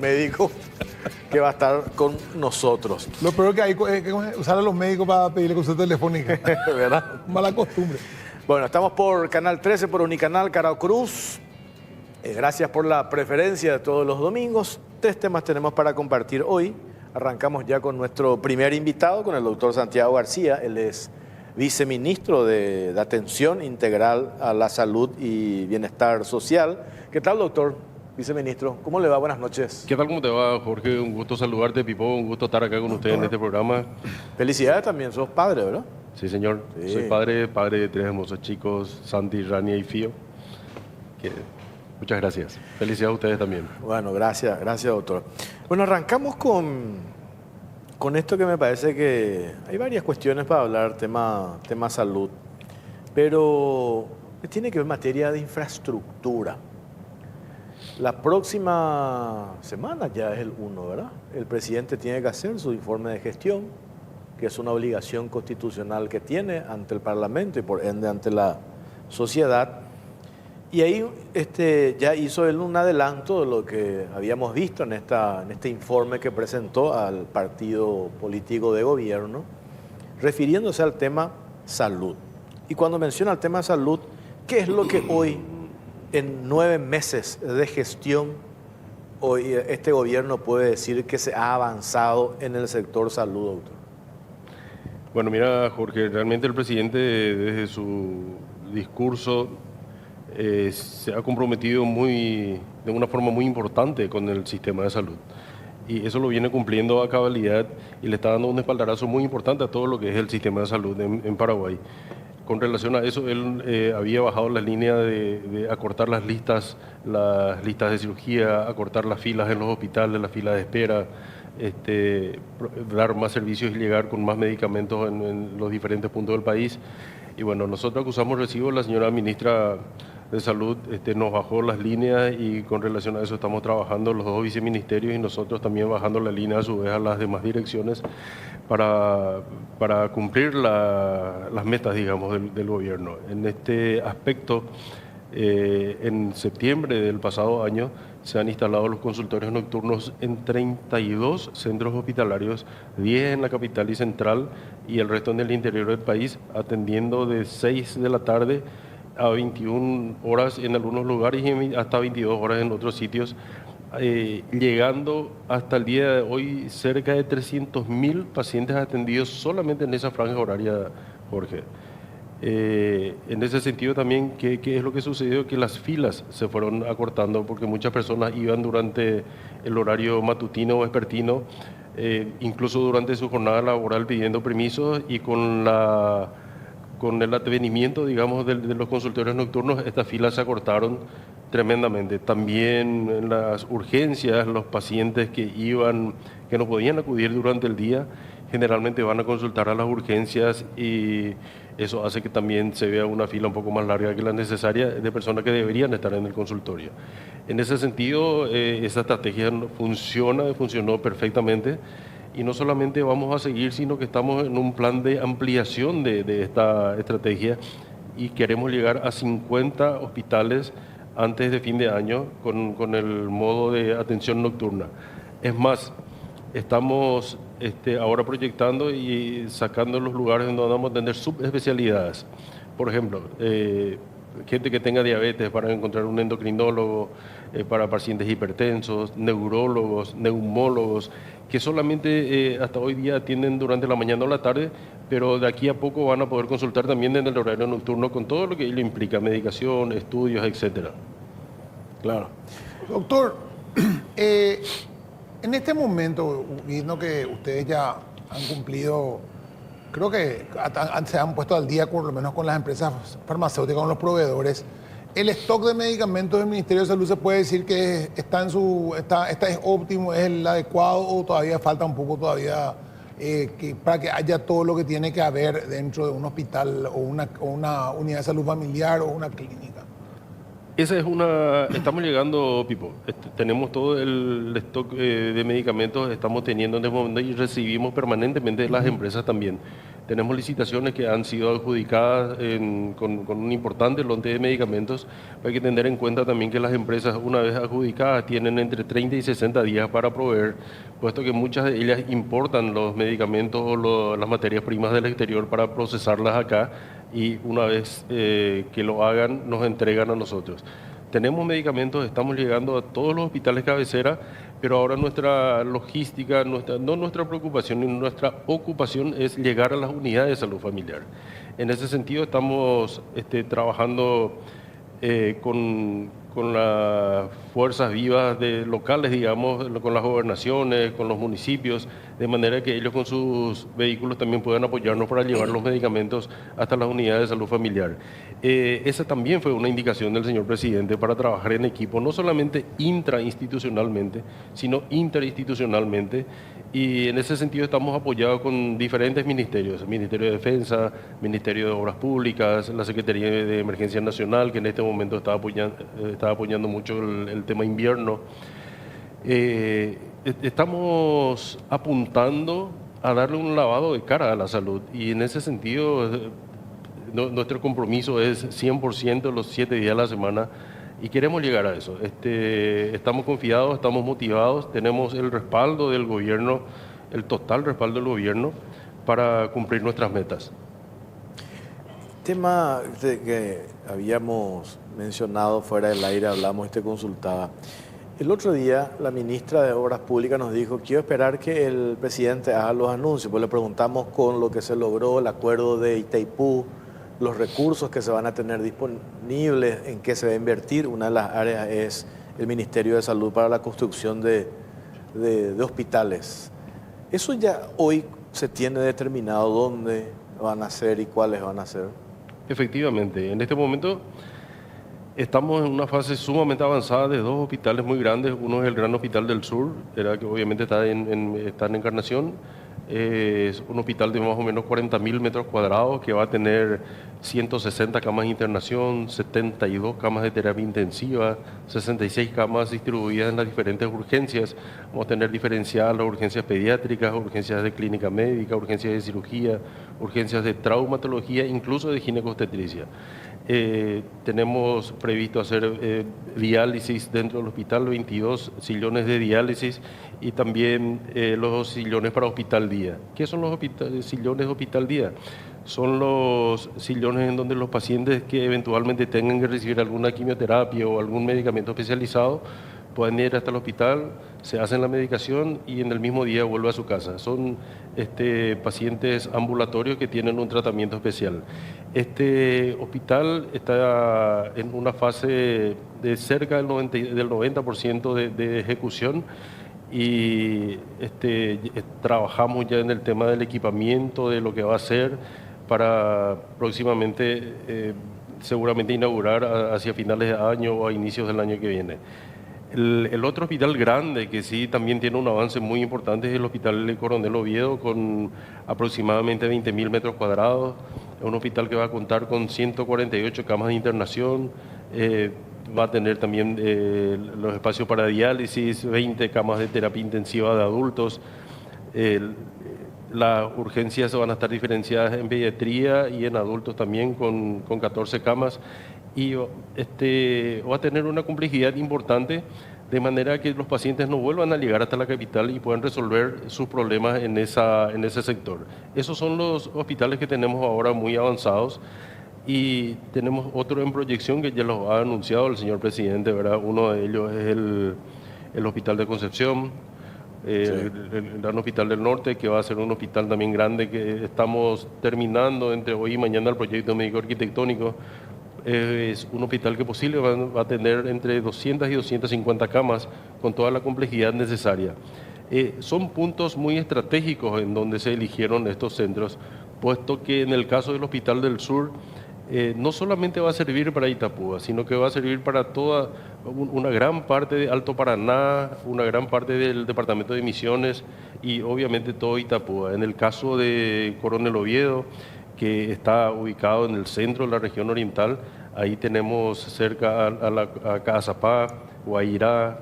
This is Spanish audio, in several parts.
Médico que va a estar con nosotros. Lo peor que hay es que usar a los médicos para pedirle consulta telefónica. ¿Verdad? Mala costumbre. Bueno, estamos por Canal 13, por Unicanal, Carao Cruz. Gracias por la preferencia de todos los domingos. 3 temas tenemos para compartir hoy. Arrancamos ya con nuestro primer invitado, con el doctor Santiago García. Él es viceministro de Atención Integral a la Salud y Bienestar Social. ¿Qué tal, doctor? Viceministro, ¿cómo le va? Buenas noches. ¿Qué tal? ¿Cómo te va, Jorge? Un gusto saludarte, Pipo. Un gusto estar acá con ustedes en este programa. Felicidades también, sos padre, ¿verdad? Sí, señor. Sí. Soy padre de 3 hermosos chicos, Santi, Rania y Fío. Muchas gracias. Felicidades a ustedes también. Bueno, gracias, doctor. Bueno, arrancamos con esto que me parece que hay varias cuestiones para hablar, tema salud, pero tiene que ver materia de infraestructura. La próxima semana ya es el 1, ¿verdad? El presidente tiene que hacer su informe de gestión, que es una obligación constitucional que tiene ante el Parlamento y por ende ante la sociedad. Y ahí ya hizo él un adelanto de lo que habíamos visto en este informe que presentó al partido político de gobierno, refiriéndose al tema salud. Y cuando menciona el tema salud, ¿qué es lo que hoy, en 9 meses de gestión, hoy este gobierno puede decir que se ha avanzado en el sector salud, doctor? Bueno, mira, Jorge, realmente el presidente desde su discurso se ha comprometido de una forma muy importante con el sistema de salud. Y eso lo viene cumpliendo a cabalidad y le está dando un espaldarazo muy importante a todo lo que es el sistema de salud en Paraguay. Con relación a eso, él había bajado la línea de acortar las listas de cirugía, acortar las filas en los hospitales, las filas de espera, dar más servicios y llegar con más medicamentos en los diferentes puntos del país. Y bueno, nosotros acusamos recibo, la señora ministra de Salud nos bajó las líneas y con relación a eso estamos trabajando los 2 viceministerios y nosotros también bajando la línea a su vez a las demás direcciones para cumplir las metas, digamos, del gobierno. En este aspecto, en septiembre del pasado año se han instalado los consultorios nocturnos en 32 centros hospitalarios, 10 en la capital y central y el resto en el interior del país, atendiendo de 6 de la tarde a 21 horas en algunos lugares y hasta 22 horas en otros sitios, llegando hasta el día de hoy cerca de 300.000 pacientes atendidos solamente en esa franja horaria, Jorge. En ese sentido también, ¿qué es lo que sucedió? Que las filas se fueron acortando porque muchas personas iban durante el horario matutino o vespertino, incluso durante su jornada laboral pidiendo permisos y con el advenimiento, digamos, de los consultorios nocturnos, estas filas se acortaron tremendamente. También en las urgencias, los pacientes que no podían acudir durante el día, generalmente van a consultar a las urgencias y eso hace que también se vea una fila un poco más larga que la necesaria de personas que deberían estar en el consultorio. En ese sentido, esa estrategia funcionó perfectamente. Y no solamente vamos a seguir, sino que estamos en un plan de ampliación de esta estrategia y queremos llegar a 50 hospitales antes de fin de año con el modo de atención nocturna. Es más, estamos ahora proyectando y sacando los lugares donde vamos a tener subespecialidades. Por ejemplo, gente que tenga diabetes para encontrar un endocrinólogo, para pacientes hipertensos, neurólogos, neumólogos, que solamente hasta hoy día atienden durante la mañana o la tarde, pero de aquí a poco van a poder consultar también en el horario nocturno con todo lo que ello implica, medicación, estudios, etcétera. Claro. Doctor, en este momento, viendo que ustedes ya han cumplido, creo que se han puesto al día por lo menos con las empresas farmacéuticas, con los proveedores, el stock de medicamentos del Ministerio de Salud se puede decir que está es óptimo, es el adecuado o todavía falta un poco todavía para que haya todo lo que tiene que haber dentro de un hospital o una unidad de salud familiar o una clínica. Estamos llegando, Pipo, tenemos todo el stock de medicamentos, estamos teniendo en este momento y recibimos permanentemente de las empresas también. Tenemos licitaciones que han sido adjudicadas con un importante lote de medicamentos. Hay que tener en cuenta también que las empresas, una vez adjudicadas, tienen entre 30 y 60 días para proveer, puesto que muchas de ellas importan los medicamentos o las materias primas del exterior para procesarlas acá y una vez que lo hagan nos entregan a nosotros. Tenemos medicamentos, estamos llegando a todos los hospitales cabecera, pero ahora nuestra logística, no nuestra preocupación, ni nuestra ocupación es llegar a las unidades de salud familiar. En ese sentido estamos trabajando con las fuerzas vivas locales, digamos, con las gobernaciones, con los municipios, de manera que ellos con sus vehículos también puedan apoyarnos para llevar los medicamentos hasta las unidades de salud familiar. Esa también fue una indicación del señor presidente para trabajar en equipo, no solamente intrainstitucionalmente, sino interinstitucionalmente. Y en ese sentido estamos apoyados con diferentes ministerios, el Ministerio de Defensa, Ministerio de Obras Públicas, la Secretaría de Emergencia Nacional, que en este momento está apoyando mucho el tema invierno. Estamos apuntando a darle un lavado de cara a la salud y en ese sentido nuestro compromiso es 100% los 7 días de la semana y queremos llegar a eso. Estamos confiados, estamos motivados, tenemos el respaldo del gobierno, el total respaldo del gobierno para cumplir nuestras metas. Tema que habíamos mencionado fuera del aire, hablamos y te consultaba. El otro día la ministra de Obras Públicas nos dijo, quiero esperar que el presidente haga los anuncios, pues le preguntamos con lo que se logró, el acuerdo de Itaipú, los recursos que se van a tener disponibles, en qué se va a invertir. Una de las áreas es el Ministerio de Salud para la construcción de hospitales. Eso ya hoy se tiene determinado dónde van a ser y cuáles van a ser. Efectivamente, en este momento estamos en una fase sumamente avanzada de 2 hospitales muy grandes. Uno es el Gran Hospital del Sur, que obviamente está en Encarnación. Es un hospital de más o menos 40.000 metros cuadrados que va a tener 160 camas de internación, 72 camas de terapia intensiva, 66 camas distribuidas en las diferentes urgencias. Vamos a tener diferenciadas las urgencias pediátricas, urgencias de clínica médica, urgencias de cirugía, urgencias de traumatología, incluso de ginecobstetricia. Tenemos previsto hacer diálisis dentro del hospital, 22 sillones de diálisis y también los sillones para hospital día. ¿Qué son los sillones de hospital día? Son los sillones en donde los pacientes que eventualmente tengan que recibir alguna quimioterapia o algún medicamento especializado pueden ir hasta el hospital, se hacen la medicación y en el mismo día vuelve a su casa. Son pacientes ambulatorios que tienen un tratamiento especial. Este hospital está en una fase de cerca del 90% de ejecución y trabajamos ya en el tema del equipamiento, de lo que va a ser para próximamente seguramente inaugurar hacia finales de año o a inicios del año que viene. El otro hospital grande que sí también tiene un avance muy importante es el Hospital Coronel Oviedo con aproximadamente 20.000 metros cuadrados. Es un hospital que va a contar con 148 camas de internación, va a tener también los espacios para diálisis, 20 camas de terapia intensiva de adultos. Las urgencias van a estar diferenciadas en pediatría y en adultos también con 14 camas. Y va a tener una complejidad importante de manera que los pacientes no vuelvan a llegar hasta la capital y puedan resolver sus problemas en ese sector. Esos son los hospitales que tenemos ahora muy avanzados y tenemos otro en proyección que ya los ha anunciado el señor presidente, ¿verdad? Uno de ellos es el Hospital de Concepción, el Gran Hospital del Norte, que va a ser un hospital también grande que estamos terminando entre hoy y mañana el proyecto médico arquitectónico. Es un hospital que posiblemente va a tener entre 200 y 250 camas con toda la complejidad necesaria. Son puntos muy estratégicos en donde se eligieron estos centros, puesto que en el caso del Hospital del Sur no solamente va a servir para Itapúa, sino que va a servir para toda una gran parte de Alto Paraná, una gran parte del departamento de Misiones y obviamente todo Itapúa. En el caso de Coronel Oviedo, que está ubicado en el centro de la región oriental. Ahí tenemos cerca a Caazapá, Guairá,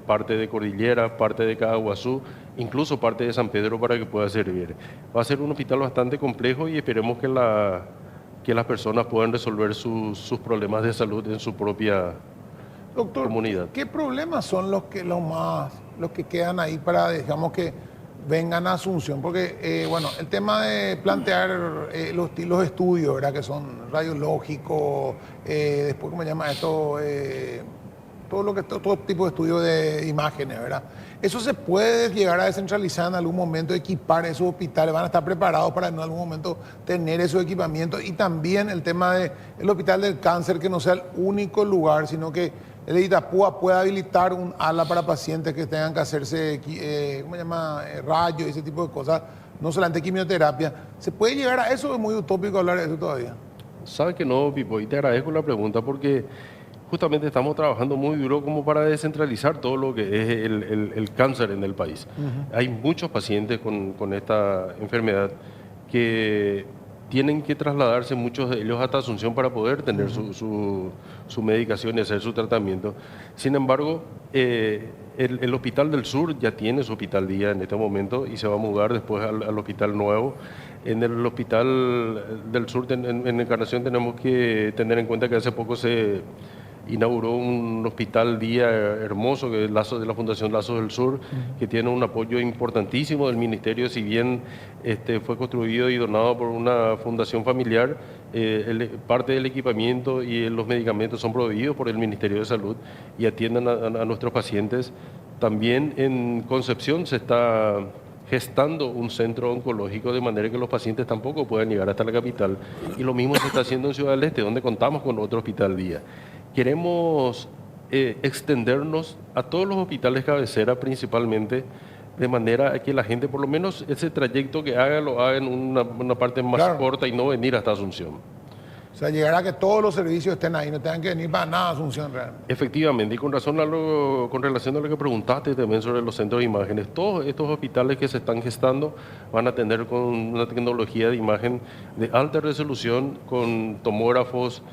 parte de Cordillera, parte de Caaguazú, incluso parte de San Pedro para que pueda servir. Va a ser un hospital bastante complejo y esperemos que las personas puedan resolver sus problemas de salud en su propia Doctor, comunidad. ¿qué problemas son los que quedan ahí para, digamos, que vengan a Asunción? Porque, bueno, el tema de plantear los estudios, ¿verdad? Que son radiológicos, después, ¿cómo se llama esto? Todo tipo de estudios de imágenes, ¿verdad? Eso se puede llegar a descentralizar en algún momento, equipar esos hospitales, van a estar preparados para en algún momento tener esos equipamientos. Y también el tema del hospital del cáncer, que no sea el único lugar, sino que el Itapúa pueda habilitar un ala para pacientes que tengan que hacerse, ¿cómo se llama? Rayos y ese tipo de cosas, no solamente quimioterapia. ¿Se puede llegar a eso? Es muy utópico hablar de eso todavía. Sabe que no, Pipo, y te agradezco la pregunta porque justamente estamos trabajando muy duro como para descentralizar todo lo que es el cáncer en el país. Hay muchos pacientes con esta enfermedad que tienen que trasladarse, muchos de ellos hasta Asunción para poder tener su medicación y hacer su tratamiento. Sin embargo, el Hospital del Sur ya tiene su hospital día en este momento y se va a mudar después al hospital nuevo. En el Hospital del Sur, en Encarnación, tenemos que tener en cuenta que hace poco se inauguró un hospital día hermoso, que es de la Fundación Lazos del Sur, que tiene un apoyo importantísimo del Ministerio. Si bien fue construido y donado por una fundación familiar, parte del equipamiento y los medicamentos son proveídos por el Ministerio de Salud y atienden a nuestros pacientes. También en Concepción se está gestando un centro oncológico de manera que los pacientes tampoco puedan llegar hasta la capital. Y lo mismo se está haciendo en Ciudad del Este, donde contamos con otro hospital día. Queremos extendernos a todos los hospitales cabecera principalmente, de manera que la gente, por lo menos ese trayecto que haga, lo haga en una parte más corta y no venir hasta Asunción. O sea, llegar a que todos los servicios estén ahí, no tengan que venir para nada a Asunción realmente. Efectivamente, y con razón con relación a lo que preguntaste también sobre los centros de imágenes, todos estos hospitales que se están gestando van a tener con una tecnología de imagen de alta resolución, con tomógrafos,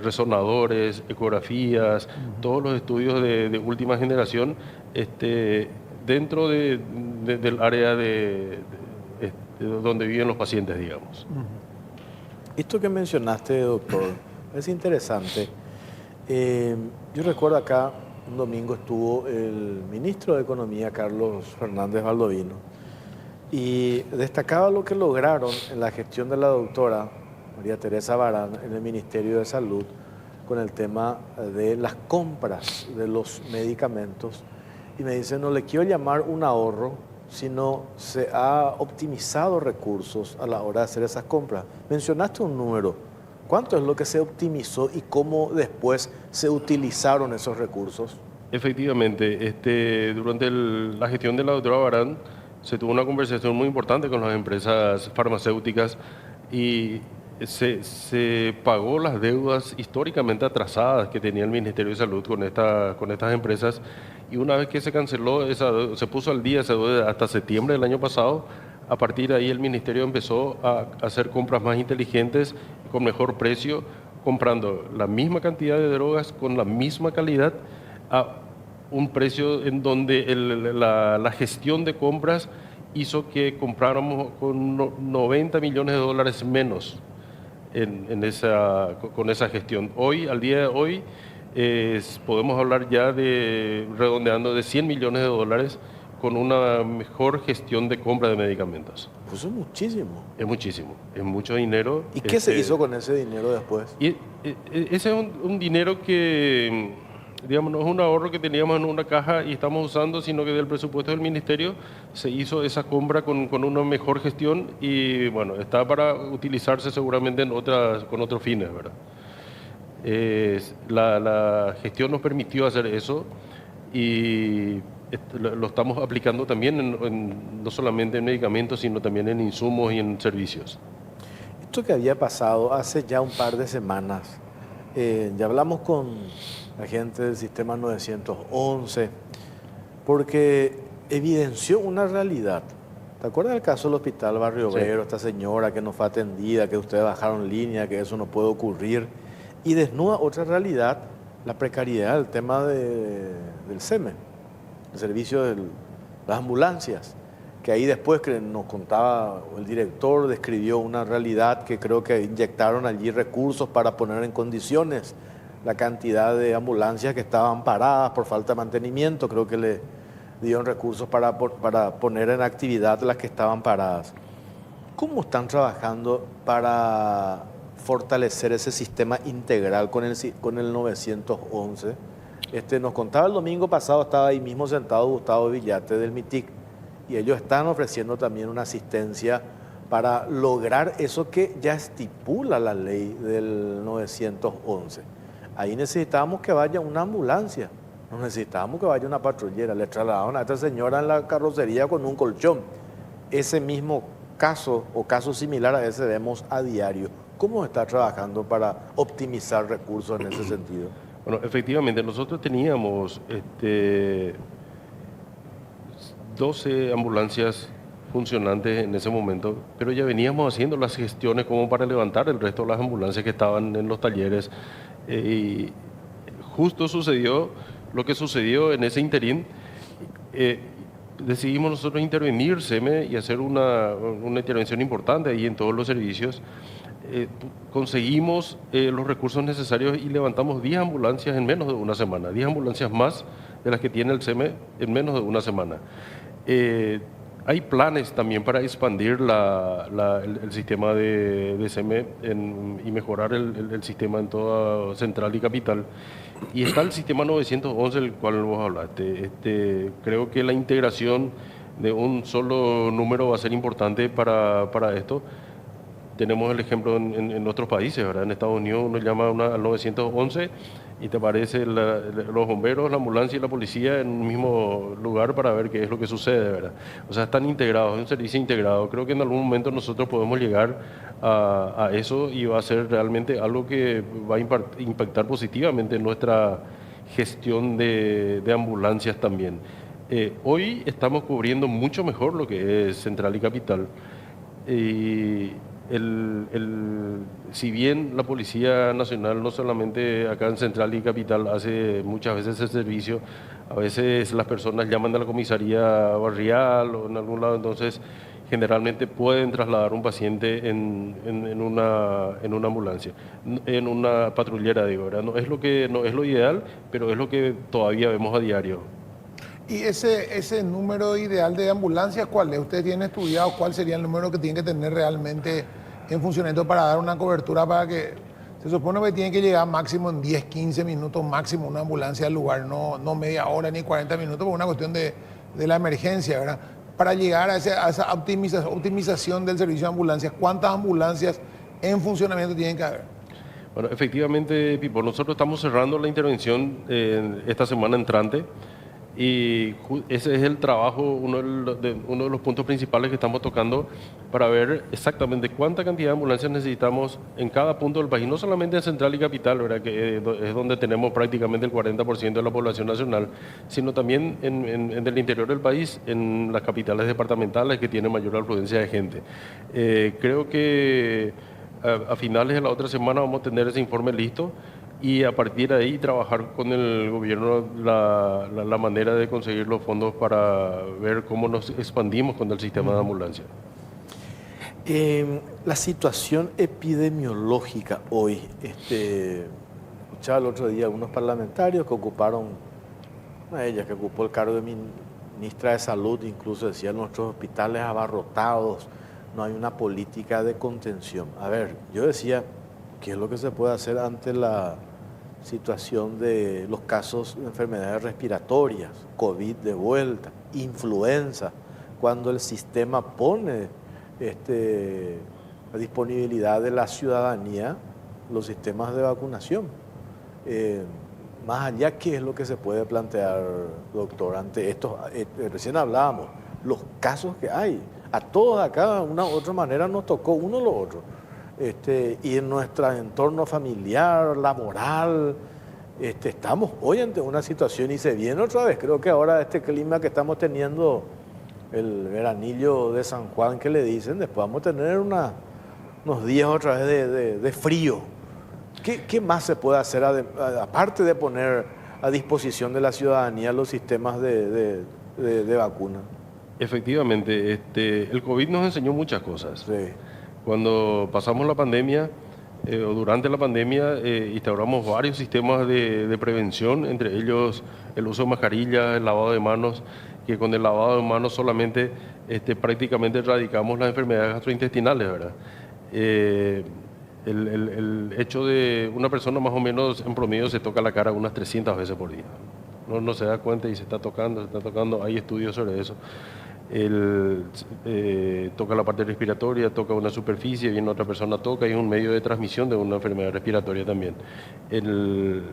resonadores, ecografías, todos los estudios de última generación dentro del área donde viven los pacientes, digamos. Esto que mencionaste, doctor, es interesante. Yo recuerdo acá, un domingo estuvo el ministro de Economía, Carlos Fernández Baldovino, y destacaba lo que lograron en la gestión de la doctora María Teresa Barán en el Ministerio de Salud con el tema de las compras de los medicamentos. Y me dice, no le quiero llamar un ahorro, sino se ha optimizado recursos a la hora de hacer esas compras. Mencionaste un número. ¿Cuánto es lo que se optimizó y cómo después se utilizaron esos recursos? Efectivamente, durante la gestión de la doctora Barán se tuvo una conversación muy importante con las empresas farmacéuticas y se pagó las deudas históricamente atrasadas que tenía el Ministerio de Salud con estas empresas, y una vez que se canceló, se puso al día esa deuda hasta septiembre del año pasado. A partir de ahí el Ministerio empezó a hacer compras más inteligentes, con mejor precio, comprando la misma cantidad de drogas con la misma calidad a un precio en donde la gestión de compras hizo que compráramos con 90 millones de dólares menos con esa gestión. Hoy, al día de hoy, podemos hablar ya redondeando de 100 millones de dólares con una mejor gestión de compra de medicamentos. Pues es muchísimo. Es muchísimo, es mucho dinero. ¿Y qué se hizo con ese dinero después? Ese es un dinero que, digamos, no es un ahorro que teníamos en una caja y estamos usando, sino que del presupuesto del Ministerio se hizo esa compra con una mejor gestión y, bueno, está para utilizarse seguramente con otros fines, ¿verdad? La gestión nos permitió hacer eso y lo estamos aplicando también no solamente en medicamentos, sino también en insumos y en servicios. Esto que había pasado hace ya un par de semanas, ya hablamos con la gente del sistema 911, porque evidenció una realidad. ¿Te acuerdas del caso del hospital Barrio Sí. Obrero, esta señora que no fue atendida, que ustedes bajaron línea, que eso no puede ocurrir? Y desnuda otra realidad, la precariedad, el tema del SEME, el servicio de las ambulancias, que ahí después que nos contaba el director, describió una realidad que creo que inyectaron allí recursos para poner en condiciones la cantidad de ambulancias que estaban paradas por falta de mantenimiento, creo que le dieron recursos para poner en actividad las que estaban paradas. ¿Cómo están trabajando para fortalecer ese sistema integral con el 911? Nos contaba el domingo pasado, estaba ahí mismo sentado Gustavo Villate del MITIC, y ellos están ofreciendo también una asistencia para lograr eso que ya estipula la ley del 911. Ahí necesitamos que vaya una ambulancia, no necesitamos que vaya una patrullera. Le trasladaron a esta señora en la carrocería con un colchón. Ese mismo caso o caso similar a ese vemos a diario. ¿Cómo está trabajando para optimizar recursos en ese sentido? Bueno, efectivamente, nosotros teníamos 12 ambulancias funcionantes en ese momento, pero ya veníamos haciendo las gestiones como para levantar el resto de las ambulancias que estaban en los talleres. Y justo sucedió lo que sucedió en ese interín. Decidimos nosotros intervenir, SEME, y hacer una intervención importante ahí en todos los servicios. Conseguimos los recursos necesarios y levantamos 10 ambulancias en menos de una semana, 10 ambulancias más de las que tiene el SEME en menos de una semana. Hay planes también para expandir el sistema de SEME y mejorar el sistema en toda Central y Capital. Y está el sistema 911, del cual vos hablaste. Creo que la integración de un solo número va a ser importante para esto. Tenemos el ejemplo en otros países, ¿verdad? En Estados Unidos uno llama al 911 y te aparece los bomberos, la ambulancia y la policía en un mismo lugar para ver qué es lo que sucede, ¿verdad? O sea, están integrados, es un servicio integrado. Creo que en algún momento nosotros podemos llegar a eso y va a ser realmente algo que va a impactar positivamente en nuestra gestión de ambulancias también. Hoy estamos cubriendo mucho mejor lo que es Central y Capital. Y si bien la Policía Nacional, no solamente acá en Central y Capital, hace muchas veces el servicio, a veces las personas llaman a la comisaría barrial o en algún lado, entonces generalmente pueden trasladar un paciente en una ambulancia, en una patrullera, digo, ¿verdad? No es lo ideal, pero es lo que todavía vemos a diario. ¿Y ese número ideal de ambulancias cuál es? ¿Usted tiene estudiado cuál sería el número que tiene que tener realmente en funcionamiento para dar una cobertura para que... Se supone que tiene que llegar máximo en 10, 15 minutos máximo una ambulancia al lugar, no media hora ni 40 minutos, por una cuestión de la emergencia, ¿verdad? Para llegar a esa optimización del servicio de ambulancias, ¿cuántas ambulancias en funcionamiento tienen que haber? Bueno, efectivamente, Pipo, nosotros estamos cerrando la intervención esta semana entrante. Y ese es el trabajo, uno de los puntos principales que estamos tocando para ver exactamente cuánta cantidad de ambulancias necesitamos en cada punto del país, no solamente en Central y Capital, ¿verdad? Que es donde tenemos prácticamente el 40% de la población nacional, sino también en el interior del país, en las capitales departamentales que tienen mayor afluencia de gente. Creo que a finales de la otra semana vamos a tener ese informe listo. Y a partir de ahí trabajar con el gobierno la manera de conseguir los fondos para ver cómo nos expandimos con el sistema de ambulancia. La situación epidemiológica hoy, escuchaba el otro día algunos parlamentarios que ocuparon, una de ellas que ocupó el cargo de ministra de Salud, incluso decía nuestros hospitales abarrotados, no hay una política de contención. A ver, yo decía, ¿qué es lo que se puede hacer ante la situación de los casos de enfermedades respiratorias, COVID de vuelta, influenza, cuando el sistema pone a disponibilidad de la ciudadanía los sistemas de vacunación? Más allá, ¿qué es lo que se puede plantear, doctor, ante esto? Recién hablábamos, los casos que hay. A todos acá, de una u otra manera, nos tocó uno o lo otro. Y en nuestro entorno familiar, laboral, estamos hoy ante una situación y se viene otra vez. Creo que ahora este clima que estamos teniendo el veranillo de San Juan que le dicen, después vamos a tener unos días otra vez de frío. ¿Qué más se puede hacer aparte de poner a disposición de la ciudadanía los sistemas de vacuna? Efectivamente, el COVID nos enseñó muchas cosas. Sí. Cuando pasamos la pandemia, o durante la pandemia, instauramos varios sistemas de prevención, entre ellos el uso de mascarillas, el lavado de manos, que con el lavado de manos solamente prácticamente erradicamos las enfermedades gastrointestinales, ¿verdad? El hecho de una persona más o menos en promedio se toca la cara unas 300 veces por día. No se da cuenta y se está tocando, hay estudios sobre eso. Toca la parte respiratoria, toca una superficie, viene otra persona, toca, y es un medio de transmisión de una enfermedad respiratoria también. El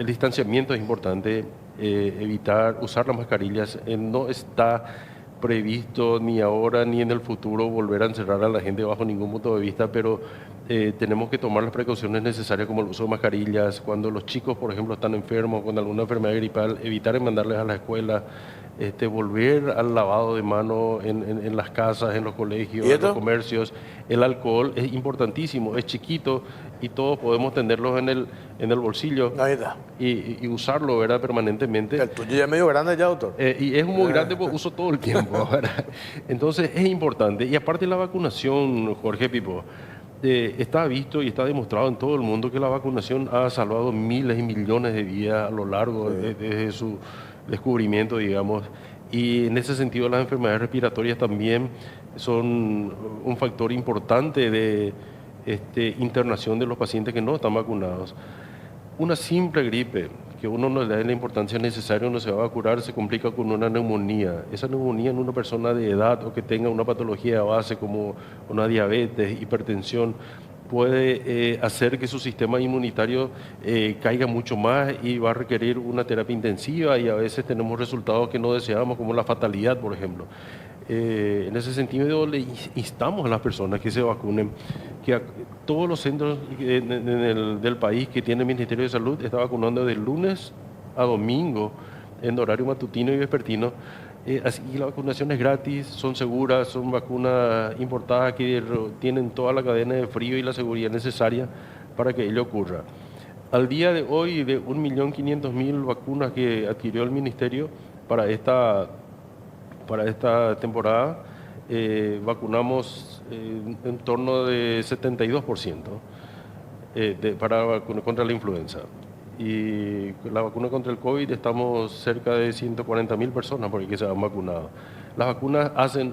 distanciamiento es importante, evitar usar las mascarillas. No está previsto ni ahora ni en el futuro volver a encerrar a la gente bajo ningún punto de vista, pero tenemos que tomar las precauciones necesarias como el uso de mascarillas. Cuando los chicos, por ejemplo, están enfermos con alguna enfermedad gripal, evitar mandarles a la escuela, volver al lavado de manos en las casas, en los colegios, en los comercios. El alcohol es importantísimo, es chiquito y todos podemos tenerlo en el bolsillo. Ahí está. Y usarlo, ¿verdad?, permanentemente. El tuyo ya es medio grande ya, doctor. Y es muy grande, pues uso todo el tiempo, ¿verdad? Entonces es importante. Y aparte la vacunación, Jorge Pipo, está visto y está demostrado en todo el mundo que la vacunación ha salvado miles y millones de vidas a lo largo desde su descubrimiento, digamos. Y en ese sentido las enfermedades respiratorias también son un factor importante de internación de los pacientes que no están vacunados. Una simple gripe, que uno no le da la importancia necesaria, no se va a curar, se complica con una neumonía. Esa neumonía en una persona de edad o que tenga una patología de base como una diabetes, hipertensión, puede hacer que su sistema inmunitario caiga mucho más y va a requerir una terapia intensiva, y a veces tenemos resultados que no deseamos, como la fatalidad, por ejemplo. En ese sentido, le instamos a las personas que se vacunen, que todos los centros del país que tiene el Ministerio de Salud está vacunando de lunes a domingo en horario matutino y vespertino. Así la vacunación es gratis, son seguras, son vacunas importadas que tienen toda la cadena de frío y la seguridad necesaria para que ello ocurra. Al día de hoy, de 1.500.000 vacunas que adquirió el Ministerio para esta temporada, vacunamos en torno de 72% contra la influenza. Y la vacuna contra el COVID estamos cerca de 140.000 personas porque se han vacunado. Las vacunas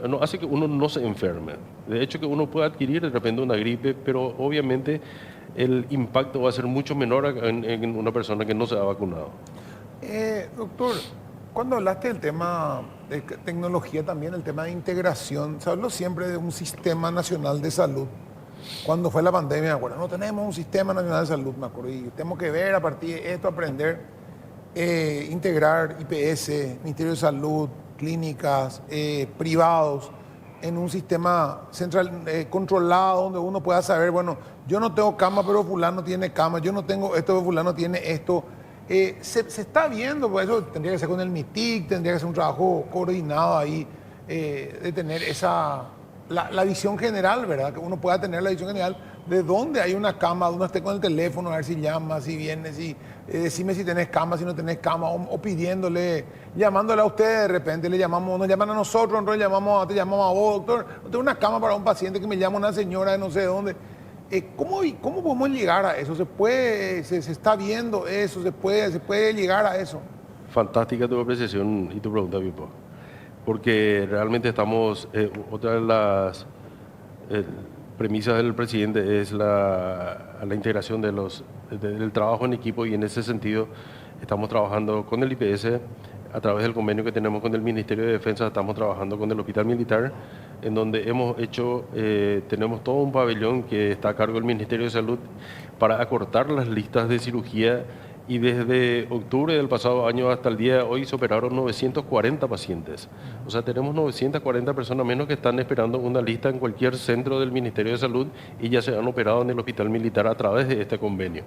no hace que uno no se enferme. De hecho, que uno pueda adquirir de repente una gripe, pero obviamente el impacto va a ser mucho menor en una persona que no se ha vacunado. Doctor, cuando hablaste del tema de tecnología, también el tema de integración, se habló siempre de un sistema nacional de salud. Cuando fue la pandemia, me acuerdo, no tenemos un sistema nacional de salud, me acuerdo, y tenemos que ver a partir de esto, aprender, integrar IPS, Ministerio de Salud, clínicas, privados, en un sistema central, controlado, donde uno pueda saber, bueno, yo no tengo cama, pero fulano tiene cama, yo no tengo esto, pero fulano tiene esto. Se está viendo, pues eso tendría que ser con el MITIC, tendría que ser un trabajo coordinado ahí, de tener la visión general, ¿verdad? Que uno pueda tener la visión general de dónde hay una cama, donde uno esté con el teléfono, a ver si llama, si viene, decime si tenés cama, si no tenés cama, o pidiéndole, llamándole a usted, de repente nos llaman a nosotros te llamamos a vos, doctor, no tengo una cama para un paciente que me llama una señora de no sé dónde. ¿Cómo podemos llegar a eso? ¿Se está viendo eso? ¿Se puede llegar a eso? Fantástica tu apreciación y tu pregunta, Pipo. Porque realmente estamos, otra de las premisas del presidente es la integración del trabajo en equipo, y en ese sentido estamos trabajando con el IPS a través del convenio que tenemos con el Ministerio de Defensa. Estamos trabajando con el Hospital Militar, en donde tenemos todo un pabellón que está a cargo del Ministerio de Salud para acortar las listas de cirugía, y desde octubre del pasado año hasta el día de hoy se operaron 940 pacientes. O sea, tenemos 940 personas menos que están esperando una lista en cualquier centro del Ministerio de Salud, y ya se han operado en el Hospital Militar a través de este convenio.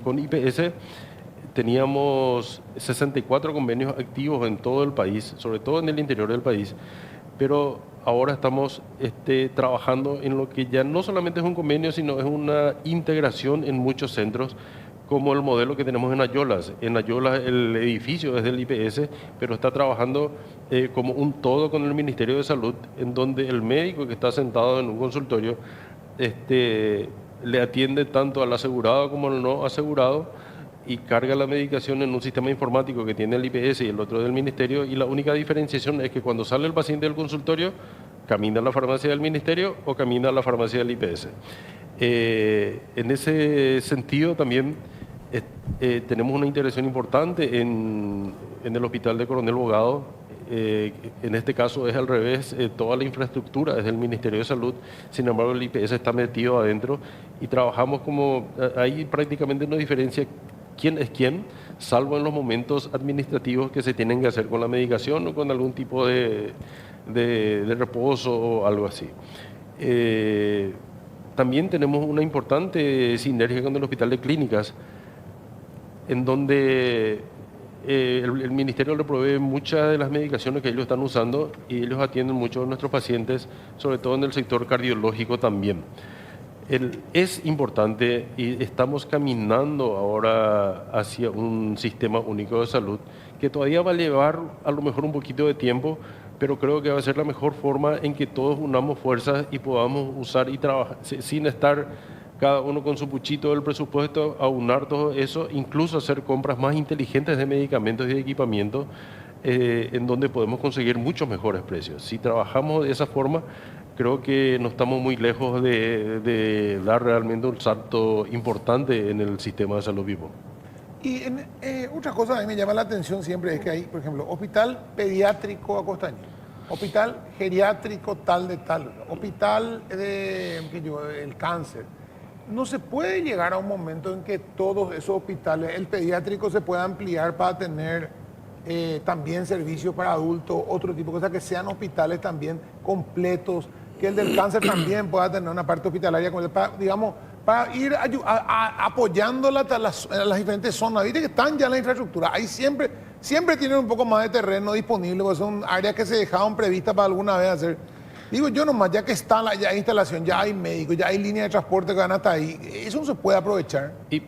Con IPS teníamos 64 convenios activos en todo el país, sobre todo en el interior del país, pero ahora estamos trabajando en lo que ya no solamente es un convenio, sino es una integración en muchos centros, como el modelo que tenemos en Ayolas. En Ayolas el edificio es del IPS, pero está trabajando como un todo con el Ministerio de Salud, en donde el médico que está sentado en un consultorio le atiende tanto al asegurado como al no asegurado y carga la medicación en un sistema informático que tiene el IPS y el otro del Ministerio, y la única diferenciación es que cuando sale el paciente del consultorio, camina a la farmacia del Ministerio o camina a la farmacia del IPS. En ese sentido también tenemos una integración importante en el hospital de Coronel Bogado. En este caso es al revés, toda la infraestructura es del Ministerio de Salud, sin embargo el IPS está metido adentro y trabajamos como, ahí prácticamente no diferencia quién es quién, salvo en los momentos administrativos que se tienen que hacer con la medicación o con algún tipo de reposo o algo así. También tenemos una importante sinergia con el Hospital de Clínicas, en donde el Ministerio le provee muchas de las medicaciones que ellos están usando y ellos atienden mucho a nuestros pacientes, sobre todo en el sector cardiológico también. Es importante y estamos caminando ahora hacia un sistema único de salud que todavía va a llevar a lo mejor un poquito de tiempo, pero creo que va a ser la mejor forma en que todos unamos fuerzas y podamos usar y trabajar sin estar cada uno con su puchito del presupuesto, aunar todo eso, incluso hacer compras más inteligentes de medicamentos y de equipamiento, en donde podemos conseguir muchos mejores precios. Si trabajamos de esa forma, creo que no estamos muy lejos de dar realmente un salto importante en el sistema de salud vivo. Y otra cosa que a mí me llama la atención siempre es que hay, por ejemplo, hospital pediátrico Acostaño, hospital geriátrico tal de tal, hospital el cáncer. No se puede llegar a un momento en que todos esos hospitales, el pediátrico se pueda ampliar para tener también servicios para adultos, otro tipo de cosas, que sean hospitales también completos, que el del cáncer también pueda tener una parte hospitalaria, digamos, para ir apoyando las diferentes zonas. Viste que están ya en la infraestructura, ahí siempre tienen un poco más de terreno disponible, porque son áreas que se dejaron previstas para alguna vez hacer. Digo yo nomás, ya que está ya hay instalación, ya hay médicos, ya hay líneas de transporte que van hasta ahí, eso no se puede aprovechar. Y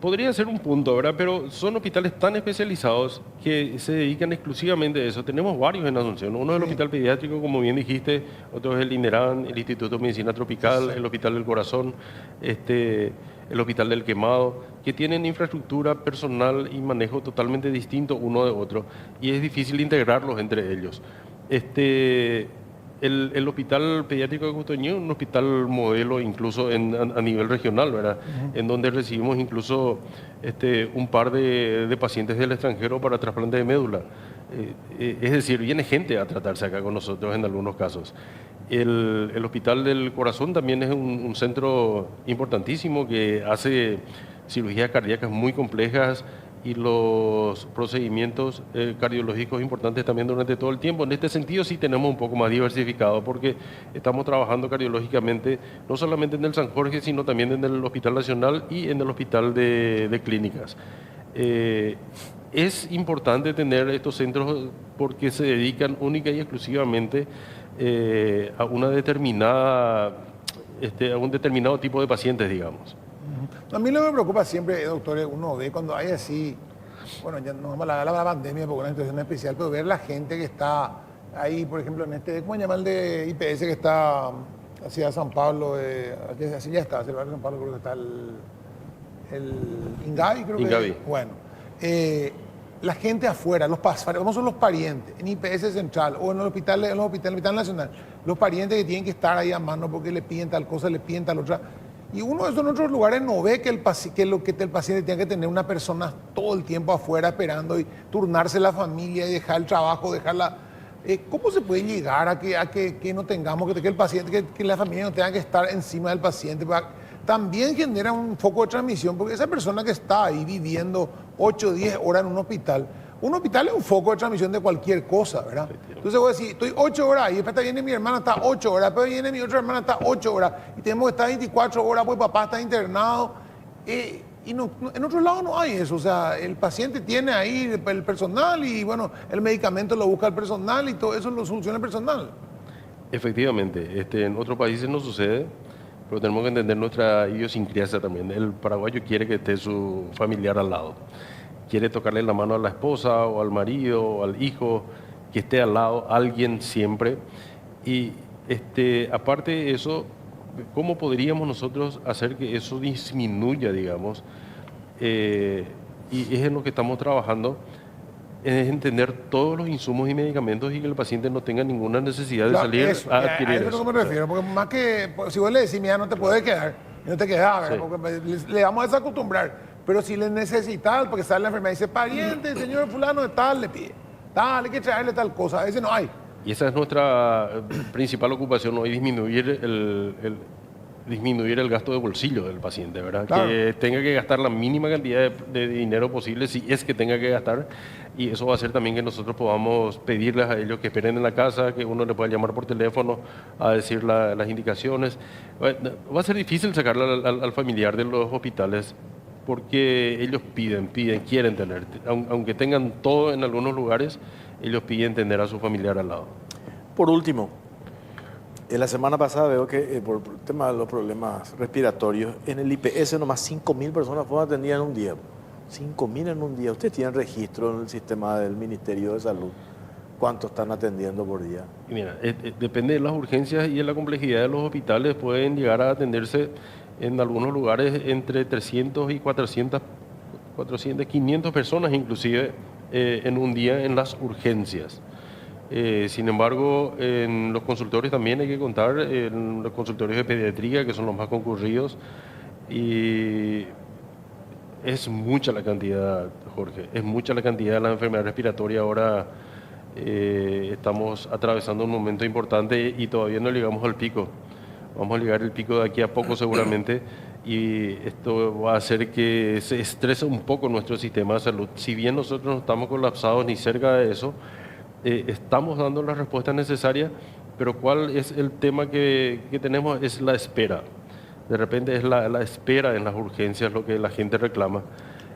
podría ser un punto, ¿verdad? Pero son hospitales tan especializados que se dedican exclusivamente a eso. Tenemos varios en Asunción. Uno es el Hospital Pediátrico, como bien dijiste, otro es el INERAN, el Instituto de Medicina Tropical, el Hospital del Corazón, el Hospital del Quemado, que tienen infraestructura, personal y manejo totalmente distinto uno de otro. Y es difícil integrarlos entre ellos. El Hospital Pediátrico de Cotoñú, un hospital modelo incluso a nivel regional, ¿verdad? En donde recibimos incluso un par de pacientes del extranjero para trasplante de médula. Es decir, viene gente a tratarse acá con nosotros en algunos casos. El Hospital del Corazón también es un centro importantísimo que hace cirugías cardíacas muy complejas y los procedimientos cardiológicos importantes también durante todo el tiempo. En este sentido sí tenemos un poco más diversificado porque estamos trabajando cardiológicamente no solamente en el San Jorge, sino también en el Hospital Nacional y en el Hospital de Clínicas. Es importante tener estos centros porque se dedican única y exclusivamente a una determinada, a un determinado tipo de pacientes, digamos. A mí lo que me preocupa siempre, doctor, uno ve cuando hay así, bueno, ya no vamos a hablar de la pandemia porque es una situación especial, pero ver la gente que está ahí, por ejemplo, en ¿cómo se llama el de IPS que está hacia San Pablo? Así ya está, hacia el barrio de San Pablo creo que está el Ingavi, creo Ingavi. que. Bueno, la gente afuera, ¿cómo son los parientes? En IPS Central o en el hospital nacional, los parientes que tienen que estar ahí a mano porque le piden tal cosa, le piden tal otra. Y uno de esos en otros lugares no ve que el paciente tiene que tener una persona todo el tiempo afuera esperando y turnarse la familia y dejar el trabajo, dejarla. ¿Cómo se puede llegar a que no tengamos, que el paciente, que la familia no tenga que estar encima del paciente? También genera un foco de transmisión, porque esa persona que está ahí viviendo 8 o 10 horas en un hospital es un foco de transmisión de cualquier cosa, ¿verdad? Entonces voy a decir, estoy 8 horas ahí, después viene mi hermana, está 8 horas, después viene mi otra hermana, está 8 horas, y tenemos que estar 24 horas, pues papá está internado. Y en otros lados no hay eso, o sea, el paciente tiene ahí el personal y bueno, el medicamento lo busca el personal y todo eso lo soluciona el personal. Efectivamente, en otros países no sucede, pero tenemos que entender nuestra idiosincrasia también. El paraguayo quiere que esté su familiar al lado, quiere tocarle la mano a la esposa o al marido o al hijo, que esté al lado alguien siempre. Y aparte de eso, ¿cómo podríamos nosotros hacer que eso disminuya, digamos? Y es en lo que estamos trabajando, es entender todos los insumos y medicamentos y que el paciente no tenga ninguna necesidad de Claro, salir eso, a adquirir a eso es eso. lo que me refiero, porque más que, pues, si vos le decís, mira, no te puedes quedar, y no te quedás, ¿verdad? Sí. Porque le vamos a desacostumbrar, pero si le necesitas, porque sale la enfermedad y dice, pariente, señor fulano de tal, le pide, tal, hay que traerle tal cosa, a veces no hay. Y esa es nuestra principal ocupación hoy, disminuir el gasto de bolsillo del paciente, ¿verdad? Claro. Que tenga que gastar la mínima cantidad de dinero posible, si es que tenga que gastar, y eso va a hacer también que nosotros podamos pedirles a ellos que esperen en la casa, que uno le pueda llamar por teléfono a decir las indicaciones. Va a ser difícil sacarle al familiar de los hospitales porque ellos piden, quieren tener, aunque tengan todo en algunos lugares, ellos piden tener a su familiar al lado. Por último, en la semana pasada veo que por el tema de los problemas respiratorios, en el IPS nomás 5.000 personas fueron atendidas en un día. 5.000 en un día. ¿Ustedes tienen registro en el sistema del Ministerio de Salud? ¿Cuántos están atendiendo por día? Y mira, depende de las urgencias y de la complejidad de los hospitales, pueden llegar a atenderse en algunos lugares entre 300 y 400, 500 personas inclusive en un día en las urgencias. Sin embargo, en los consultorios también hay que contar, en los consultorios de pediatría, que son los más concurridos, y es mucha la cantidad, Jorge, es mucha la cantidad de la enfermedad respiratoria. Ahora estamos atravesando un momento importante y todavía no llegamos al pico. Vamos a llegar al pico de aquí a poco seguramente, y esto va a hacer que se estrese un poco nuestro sistema de salud. Si bien nosotros no estamos colapsados ni cerca de eso, estamos dando la respuesta necesaria, pero ¿cuál es el tema que tenemos? Es la espera. De repente es la espera en las urgencias lo que la gente reclama.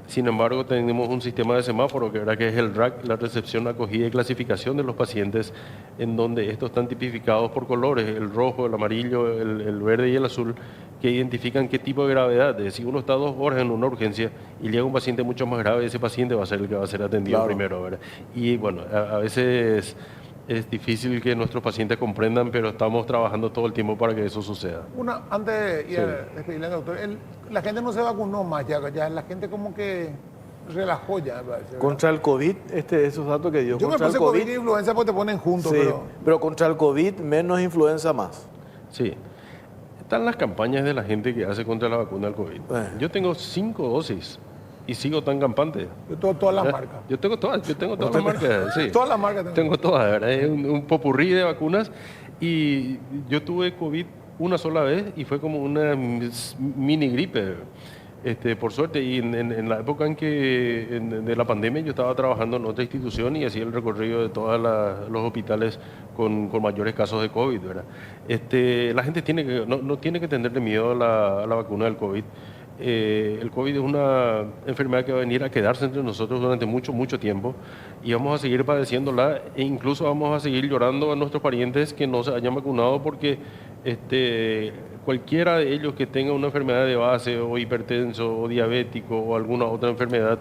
Sin embargo, tenemos un sistema de semáforo, que es el RAC, la recepción, acogida y clasificación de los pacientes, en donde estos están tipificados por colores, el rojo, el amarillo, el verde y el azul, que identifican qué tipo de gravedad. Es decir, uno está 2 horas en una urgencia y llega un paciente mucho más grave, ese paciente va a ser el que va a ser atendido Claro. primero, ¿verdad? Y bueno, a veces es difícil que nuestros pacientes comprendan, pero estamos trabajando todo el tiempo para que eso suceda. Antes de ir Sí. a despedirle al doctor, la gente no se vacunó más, ya la gente como que relajó ya, me parece, ¿verdad? Contra el COVID, esos datos que dio Yo me contra el puse COVID COVID, y influenza porque te ponen juntos, sí, pero... pero contra el COVID menos influenza más. Sí. Están las campañas de la gente que hace contra la vacuna del COVID. Yo tengo 5 dosis y sigo tan campante. Yo tengo todas las marcas. Yo tengo todas las marcas, sí. Todas las marcas tengo. Tengo todas, ¿verdad? Es un popurrí de vacunas, y yo tuve COVID una sola vez y fue como una mini gripe, por suerte. Y en la época de la pandemia yo estaba trabajando en otra institución y hacía el recorrido de todos los hospitales con mayores casos de COVID, ¿verdad? La gente no tiene que tenerle miedo a la vacuna del COVID. El COVID es una enfermedad que va a venir a quedarse entre nosotros durante mucho, mucho tiempo, y vamos a seguir padeciéndola, e incluso vamos a seguir llorando a nuestros parientes que no se hayan vacunado, porque cualquiera de ellos que tenga una enfermedad de base, o hipertenso, o diabético, o alguna otra enfermedad,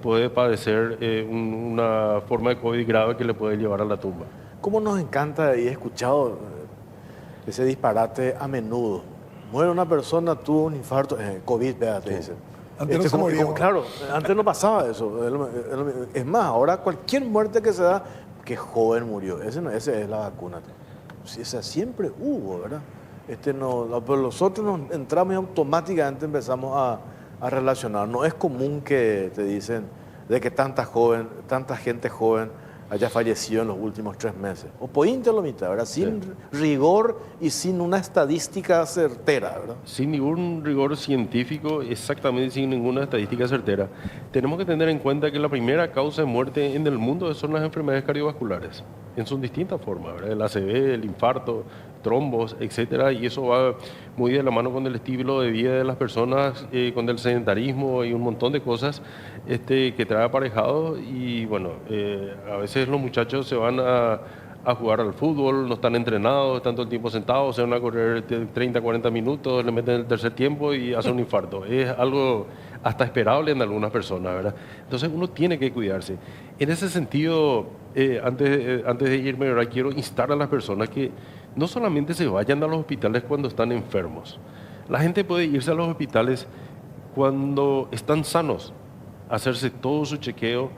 puede padecer una forma de COVID grave que le puede llevar a la tumba. ¿Cómo nos encanta, y he escuchado ese disparate a menudo? Muere una persona, tuvo un infarto, COVID, vea, te dicen. Antes no se moría. Claro, antes no pasaba eso. Es más, ahora cualquier muerte que se da, que joven murió. Ese es la vacuna. Sí, esa siempre hubo, ¿verdad? Pero nosotros nos entramos y automáticamente empezamos a relacionar. No es común que te dicen de que tanta gente joven haya fallecido en los últimos 3 meses. O podían la mitad, ¿verdad? Sin rigor y sin una estadística certera, ¿verdad? Sin ningún rigor científico, exactamente sin ninguna estadística certera. Tenemos que tener en cuenta que la primera causa de muerte en el mundo son las enfermedades cardiovasculares. en sus distintas formas, ¿verdad? El ACV, el infarto, trombos, etcétera, y eso va muy de la mano con el estilo de vida de las personas, con el sedentarismo y un montón de cosas que trae aparejado. Y bueno, a veces los muchachos se van a jugar al fútbol, no están entrenados, están todo el tiempo sentados, se van a correr 30, 40 minutos, le meten el tercer tiempo y hacen un infarto. Es algo hasta esperable en algunas personas, ¿verdad? Entonces uno tiene que cuidarse. En ese sentido, antes de irme, ¿verdad? Quiero instar a las personas que no solamente se vayan a los hospitales cuando están enfermos. La gente puede irse a los hospitales cuando están sanos, hacerse todo su chequeo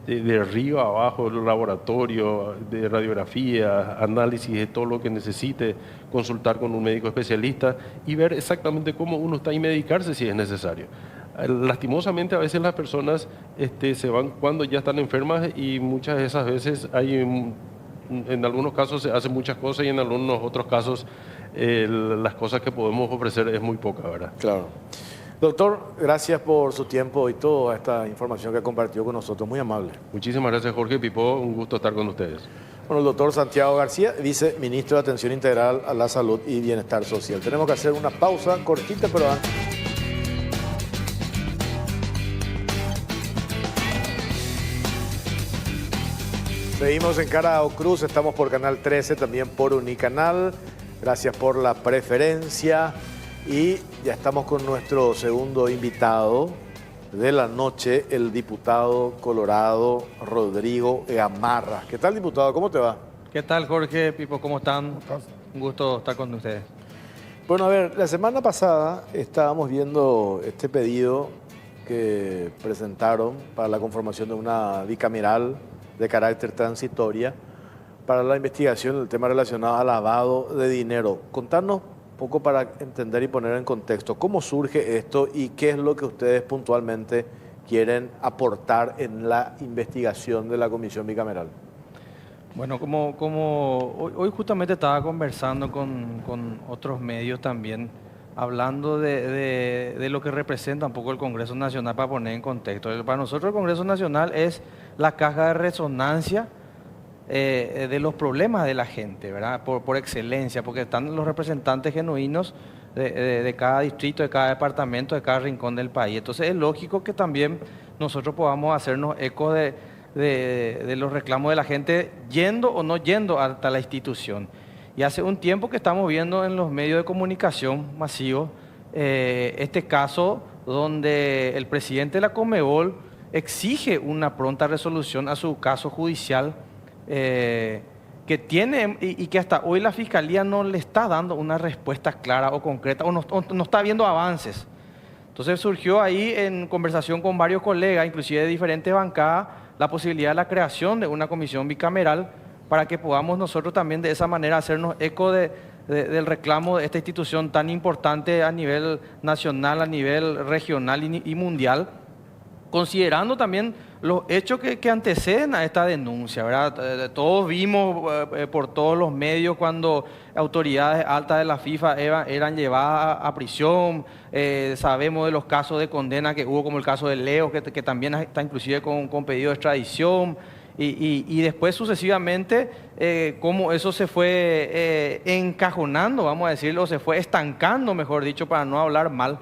de arriba a abajo, el laboratorio, de radiografía, análisis de todo lo que necesite, consultar con un médico especialista y ver exactamente cómo uno está y medicarse si es necesario. Lastimosamente a veces las personas se van cuando ya están enfermas y muchas de esas veces en algunos casos se hacen muchas cosas y en algunos otros casos las cosas que podemos ofrecer es muy poca, ¿verdad? Claro. Doctor, gracias por su tiempo y toda esta información que compartió con nosotros. Muy amable. Muchísimas gracias, Jorge Pipo. Un gusto estar con ustedes. Bueno, el doctor Santiago García, viceministro de Atención Integral a la Salud y Bienestar Social. Tenemos que hacer una pausa cortita, pero antes. Seguimos en Cara o Cruz, estamos por Canal 13, también por Unicanal. Gracias por la preferencia. Y ya estamos con nuestro segundo invitado de la noche, el diputado colorado Rodrigo Gamarra. ¿Qué tal, diputado? ¿Cómo te va? ¿Qué tal, Jorge, Pipo? ¿Cómo están? Un gusto estar con ustedes. Bueno, a ver, la semana pasada estábamos viendo este pedido que presentaron para la conformación de una bicameral de carácter transitoria para la investigación del tema relacionado al lavado de dinero. Contanos poco para entender y poner en contexto cómo surge esto y qué es lo que ustedes puntualmente quieren aportar en la investigación de la comisión bicameral. Bueno, hoy justamente estaba conversando con otros medios también, hablando de lo que representa un poco el Congreso Nacional para poner en contexto. Para nosotros el Congreso Nacional es la caja de resonancia de los problemas de la gente, ¿verdad? Por excelencia, porque están los representantes genuinos de cada distrito, de cada departamento, de cada rincón del país. Entonces es lógico que también nosotros podamos hacernos eco de los reclamos de la gente, yendo o no yendo hasta la institución. Y hace un tiempo que estamos viendo en los medios de comunicación masivos este caso donde el presidente de la Conmebol exige una pronta resolución a su caso judicial que tiene y que hasta hoy la Fiscalía no le está dando una respuesta clara o concreta o no está viendo avances. Entonces surgió ahí en conversación con varios colegas, inclusive de diferentes bancadas, la posibilidad de la creación de una comisión bicameral para que podamos nosotros también de esa manera hacernos eco del reclamo de esta institución tan importante a nivel nacional, a nivel regional y mundial, considerando también los hechos que anteceden a esta denuncia, ¿verdad? Todos vimos por todos los medios cuando autoridades altas de la FIFA eran llevadas a prisión, sabemos de los casos de condena que hubo, como el caso de Leo, que también está inclusive con pedido de extradición, y después sucesivamente cómo eso se fue encajonando, vamos a decirlo, se fue estancando, mejor dicho, para no hablar mal.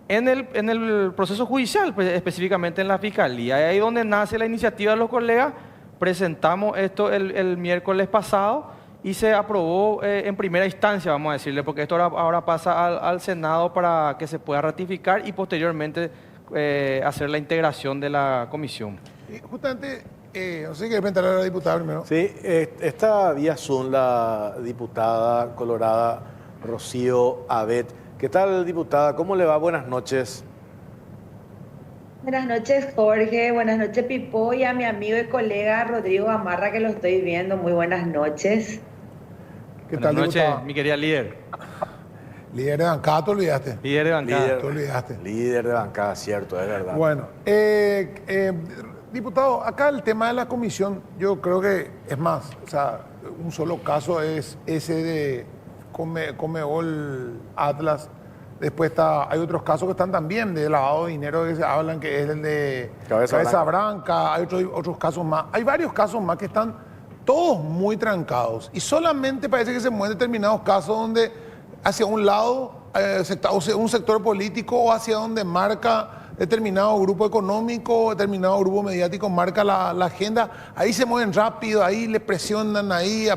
En el proceso judicial, pues, específicamente en la Fiscalía, y ahí donde nace la iniciativa de los colegas. Presentamos esto el miércoles pasado y se aprobó en primera instancia, vamos a decirle, porque esto ahora pasa al Senado para que se pueda ratificar y posteriormente hacer la integración de la comisión. Y justamente, no sé qué preguntarle a la diputada primero. Sí, está vía Zoom la diputada colorada Rocío Abet. ¿Qué tal, diputada? ¿Cómo le va? Buenas noches. Buenas noches, Jorge. Buenas noches, Pipo. Y a mi amigo y colega Rodrigo Gamarra, que lo estoy viendo. Muy buenas noches. ¿Qué Buenas tal, noches, diputada? mi querida líder. Líder de bancada, te olvidaste. Líder de bancada. Te olvidaste. Líder de bancada, cierto, es verdad. Bueno, diputado, acá el tema de la comisión, yo creo que es más, o sea, un solo caso es ese de Conmebol Atlas, Después hay otros casos que están también de lavado de dinero que se hablan, que es el de Cabeza Branca. Hay otros casos más. Hay varios casos más que están todos muy trancados. Y solamente parece que se mueven determinados casos donde hacia un lado, un sector político o hacia donde marca determinado grupo económico, determinado grupo mediático marca la agenda. Ahí se mueven rápido, ahí le presionan, ahí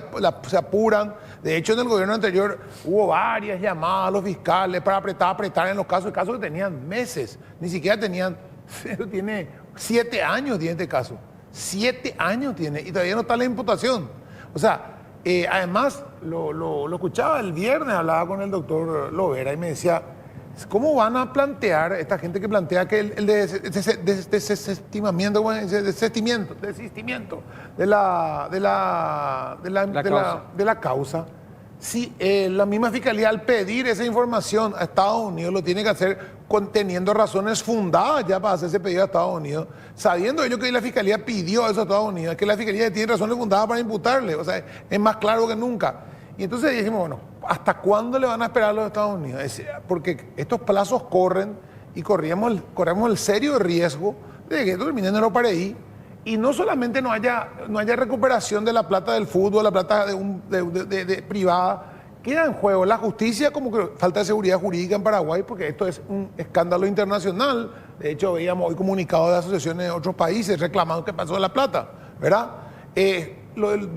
se apuran. De hecho, en el gobierno anterior hubo varias llamadas a los fiscales para apretar en los casos que tenían meses, ni siquiera tenían, pero tiene 7 años tiene este caso, 7 años tiene y todavía no está la imputación. O sea, además, lo escuchaba el viernes, hablaba con el doctor Lovera y me decía, ¿cómo van a plantear esta gente que plantea que el desestimamiento de la causa? Si la misma fiscalía al pedir esa información a Estados Unidos lo tiene que hacer teniendo razones fundadas ya para hacer ese pedido a Estados Unidos, sabiendo ellos que la fiscalía pidió eso a Estados Unidos, que la fiscalía tiene razones fundadas para imputarle, o sea, es más claro que nunca. Y entonces dijimos, bueno, ¿hasta cuándo le van a esperar a los Estados Unidos? Porque estos plazos corren y corremos el serio riesgo de que esto termine en el Opareí y no solamente no haya recuperación de la plata del fútbol, la plata de privada, queda en juego la justicia, como que falta de seguridad jurídica en Paraguay, porque esto es un escándalo internacional. De hecho, veíamos hoy comunicados de asociaciones de otros países reclamando qué pasó de la plata, ¿verdad?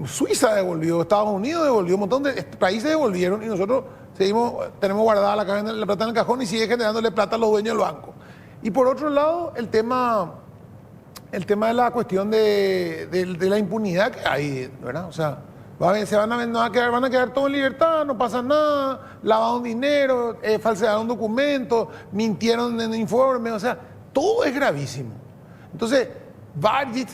Suiza devolvió, Estados Unidos devolvió, un montón de países devolvieron y nosotros tenemos guardada la plata en el cajón y sigue generándole plata a los dueños del banco. Y por otro lado, el tema de la cuestión de la impunidad que hay, ¿verdad? O sea, van a quedar todos en libertad, no pasa nada, lavaron dinero, falsearon documentos, mintieron en informes, o sea, todo es gravísimo. Entonces,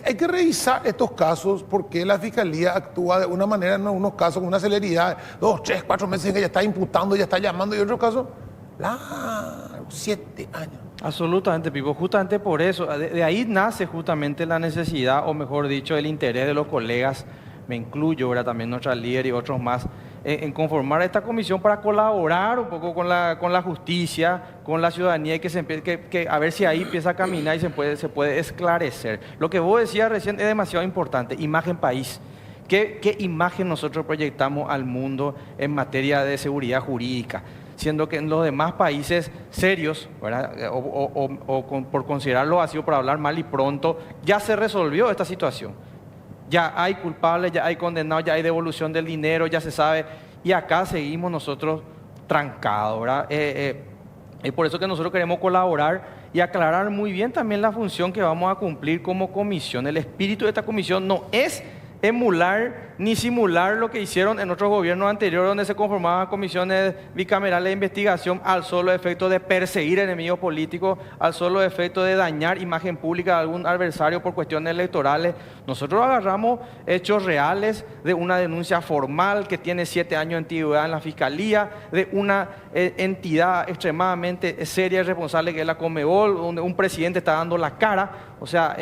hay que revisar estos casos porque la fiscalía actúa de una manera en algunos casos con una celeridad, 2, 3, 4 meses en que ya está imputando, ya está llamando, y otros casos, 7 años. Absolutamente, Pipo. Justamente por eso, de ahí nace justamente la necesidad, o mejor dicho, el interés de los colegas, me incluyo, ¿verdad? También nuestra líder y otros más, en conformar esta comisión para colaborar un poco con la justicia, con la ciudadanía y que a ver si ahí empieza a caminar y se puede esclarecer. Lo que vos decías recién es demasiado importante, imagen país. ¿Qué imagen nosotros proyectamos al mundo en materia de seguridad jurídica? Siendo que en los demás países serios, ¿verdad? Por considerarlo así o por hablar mal y pronto, ya se resolvió esta situación. Ya hay culpables, ya hay condenados, ya hay devolución del dinero, ya se sabe. Y acá seguimos nosotros trancados, ¿verdad? Es por eso que nosotros queremos colaborar y aclarar muy bien también la función que vamos a cumplir como comisión. El espíritu de esta comisión no es emular ni simular lo que hicieron en otros gobiernos anteriores donde se conformaban comisiones bicamerales de investigación al solo efecto de perseguir enemigos políticos, al solo efecto de dañar imagen pública de algún adversario por cuestiones electorales. Nosotros agarramos hechos reales de una denuncia formal que tiene 7 años de antigüedad en la Fiscalía, de una entidad extremadamente seria y responsable que es la Conmebol, donde un presidente está dando la cara. O sea,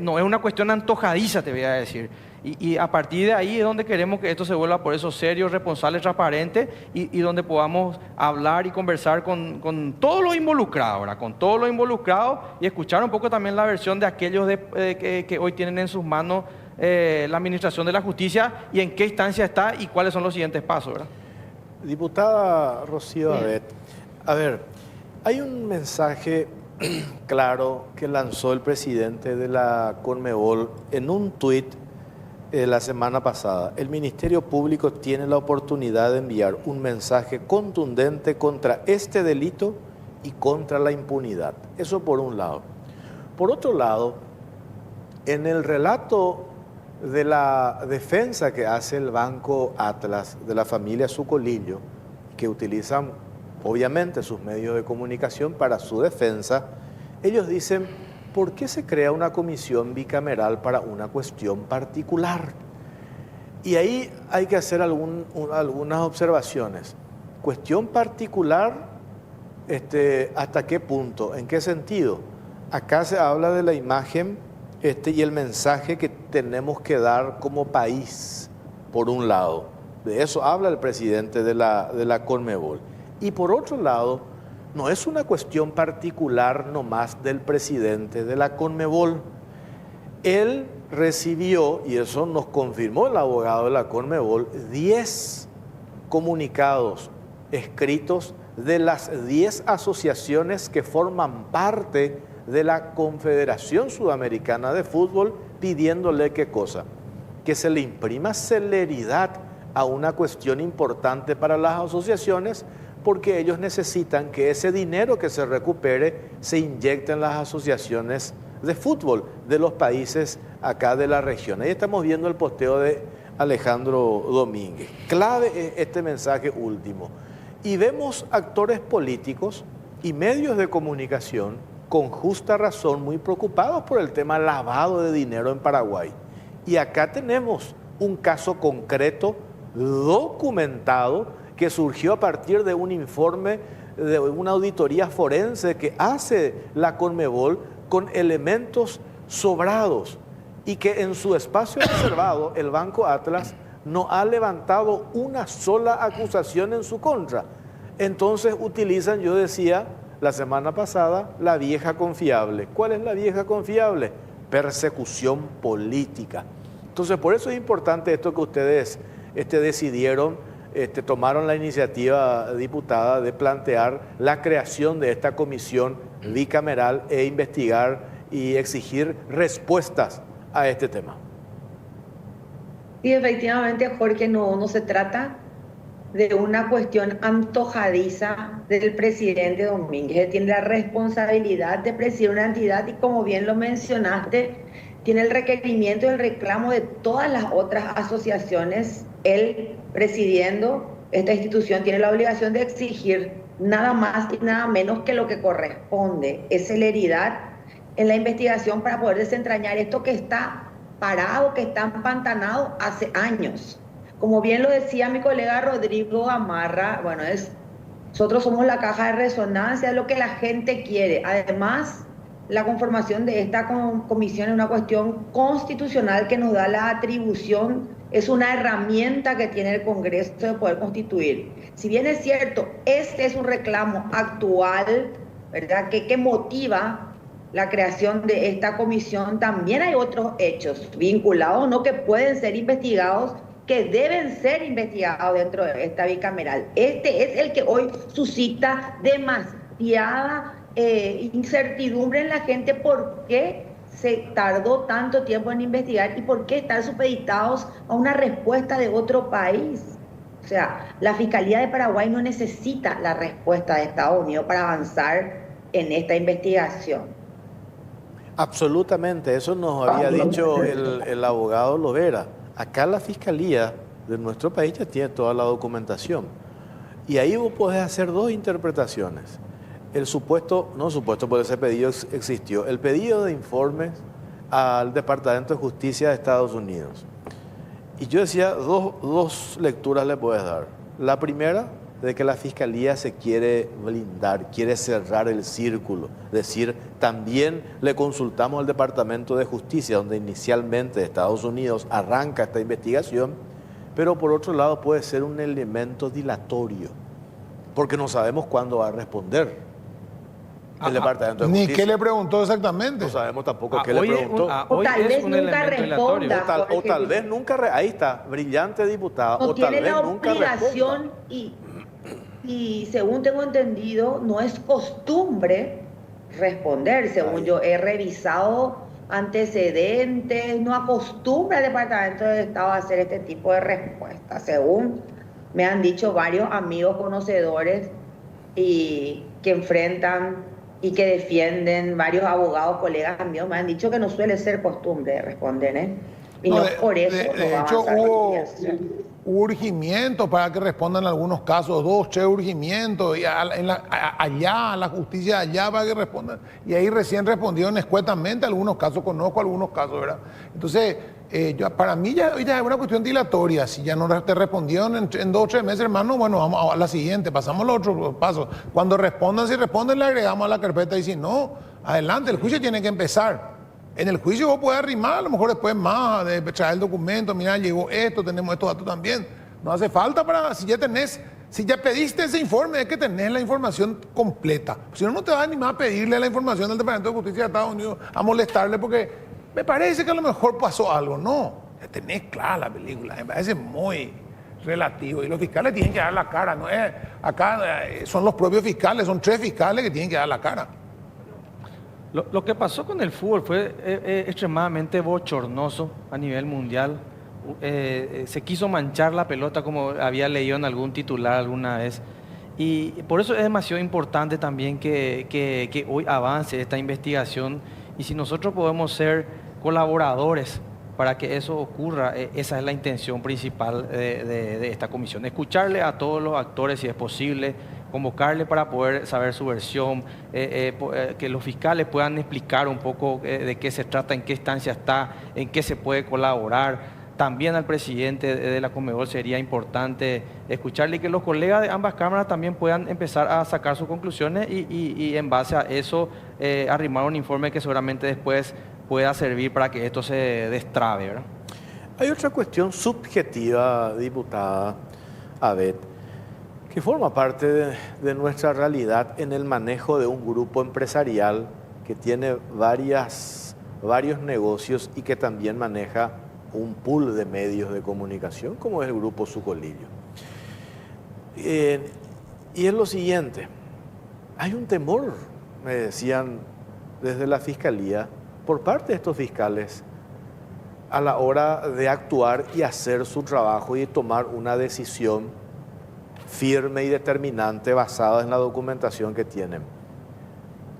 no es una cuestión antojadiza, te voy a decir. Y a partir de ahí es donde queremos que esto se vuelva por eso serio, responsable, transparente y donde podamos hablar y conversar con todos los involucrados, ¿verdad? Con todos los involucrados y escuchar un poco también la versión de aquellos que hoy tienen en sus manos la administración de la justicia y en qué instancia está y cuáles son los siguientes pasos, ¿verdad? Diputada Rocío Avet, a ver, hay un mensaje claro que lanzó el presidente de la Conmebol en un tuit la semana pasada. El Ministerio Público tiene la oportunidad de enviar un mensaje contundente contra este delito y contra la impunidad. Eso por un lado. Por otro lado, en el relato de la defensa que hace el Banco Atlas de la familia Sucolillo, que utilizan obviamente sus medios de comunicación para su defensa, ellos dicen: ¿por qué se crea una comisión bicameral para una cuestión particular? Y ahí hay que hacer algunas observaciones. Cuestión particular, ¿hasta qué punto? ¿En qué sentido? Acá se habla de la imagen y el mensaje que tenemos que dar como país, por un lado. De eso habla el presidente de la Conmebol. Y por otro lado, no es una cuestión particular nomás del presidente de la Conmebol. Él recibió, y eso nos confirmó el abogado de la Conmebol, 10 comunicados escritos de las 10 asociaciones que forman parte de la Confederación Sudamericana de Fútbol, pidiéndole qué cosa, que se le imprima celeridad a una cuestión importante para las asociaciones, porque ellos necesitan que ese dinero que se recupere se inyecte en las asociaciones de fútbol de los países acá de la región. Ahí estamos viendo el posteo de Alejandro Domínguez. Clave es este mensaje último. Y vemos actores políticos y medios de comunicación con justa razón muy preocupados por el tema lavado de dinero en Paraguay. Y acá tenemos un caso concreto, documentado, que surgió a partir de un informe de una auditoría forense que hace la Conmebol con elementos sobrados y que en su espacio reservado el Banco Atlas no ha levantado una sola acusación en su contra. Entonces utilizan, yo decía la semana pasada, la vieja confiable. ¿Cuál es la vieja confiable? Persecución política. Entonces por eso es importante esto que ustedes decidieron, tomaron la iniciativa, diputada, de plantear la creación de esta comisión bicameral e investigar y exigir respuestas a este tema. Sí, efectivamente, Jorge, no se trata de una cuestión antojadiza del presidente Domínguez. Él tiene la responsabilidad de presidir una entidad y, como bien lo mencionaste, tiene el requerimiento y el reclamo de todas las otras asociaciones. Él, presidiendo esta institución, tiene la obligación de exigir nada más y nada menos que lo que corresponde, es celeridad en la investigación para poder desentrañar esto que está parado, que está empantanado hace años. Como bien lo decía mi colega Rodrigo Gamarra, bueno, nosotros somos la caja de resonancia de lo que la gente quiere. Además, la conformación de esta comisión es una cuestión constitucional que nos da la atribución, es una herramienta que tiene el Congreso de poder constituir. Si bien es cierto, este es un reclamo actual, ¿verdad?, que motiva la creación de esta comisión, también hay otros hechos vinculados, ¿no?, que pueden ser investigados, que deben ser investigados dentro de esta bicameral. Este es el que hoy suscita demasiada incertidumbre en la gente. ¿Por qué se tardó tanto tiempo en investigar y por qué están supeditados a una respuesta de otro país? O sea, la Fiscalía de Paraguay no necesita la respuesta de Estados Unidos para avanzar en esta investigación. Absolutamente, eso nos había dicho el abogado Lovera. Acá la Fiscalía de nuestro país ya tiene toda la documentación. Y ahí vos podés hacer dos interpretaciones. El supuesto, no supuesto, porque ese pedido existió, el pedido de informes al Departamento de Justicia de Estados Unidos. Y yo decía, dos lecturas le puedes dar. La primera, de que la Fiscalía se quiere blindar, quiere cerrar el círculo. Es decir, también le consultamos al Departamento de Justicia, donde inicialmente Estados Unidos arranca esta investigación, pero por otro lado puede ser un elemento dilatorio, porque no sabemos cuándo va a responder el Departamento de Justicia. Ni qué le preguntó exactamente. No sabemos tampoco qué le preguntó. O tal vez nunca responda. O tal vez nunca, ahí está, brillante diputada, no o tal tiene vez la nunca obligación responda. Y según tengo entendido, no es costumbre responder. Según yo he revisado antecedentes, no acostumbra el Departamento de Estado a hacer este tipo de respuestas, según me han dicho varios amigos conocedores y que enfrentan y que defienden, varios abogados, colegas míos, me han dicho que no suele ser costumbre responder, ¿eh? Y no, por eso de hecho hubo urgimientos para que respondan en algunos casos, 2, 3 urgimientos, y allá, a la justicia allá para que respondan. Y ahí recién respondieron escuetamente algunos casos, conozco algunos casos, ¿verdad? Entonces, para mí ya es una cuestión dilatoria. Si ya no te respondieron en 2 o 3 meses, hermano, bueno, vamos a la siguiente, pasamos a los otros pasos. Cuando respondan, si responden, le agregamos a la carpeta, y si no, adelante, el juicio tiene que empezar. En el juicio vos podés arrimar, a lo mejor después más, de traer el documento, mira, llegó esto, tenemos estos datos también. No hace falta si ya tenés Si ya pediste ese informe, es que tenés la información completa. Si no, no te vas a animar a pedirle la información del Departamento de Justicia de Estados Unidos, a molestarle, porque me parece que a lo mejor pasó algo. No, ya tenés clara la película, me parece muy relativo. Y los fiscales tienen que dar la cara, no es acá son los propios fiscales, son 3 fiscales que tienen que dar la cara. Lo que pasó con el fútbol fue extremadamente bochornoso a nivel mundial. Se quiso manchar la pelota, como había leído en algún titular alguna vez. Y por eso es demasiado importante también que hoy avance esta investigación. Y si nosotros podemos ser colaboradores para que eso ocurra, esa es la intención principal de esta comisión. Escucharle a todos los actores si es posible, convocarle para poder saber su versión, que los fiscales puedan explicar un poco de qué se trata, en qué instancia está, en qué se puede colaborar. También al presidente de la Conmebol sería importante escucharle y que los colegas de ambas cámaras también puedan empezar a sacar sus conclusiones y en base a eso arrimar un informe que seguramente después pueda servir para que esto se destrabe, ¿verdad? Hay otra cuestión subjetiva, diputada Abet, que forma parte de nuestra realidad en el manejo de un grupo empresarial que tiene varios negocios y que también maneja un pool de medios de comunicación, como es el Grupo Sucolillo. Y es lo siguiente, hay un temor, me decían desde la Fiscalía, por parte de estos fiscales, a la hora de actuar y hacer su trabajo y tomar una decisión firme y determinante basada en la documentación que tienen.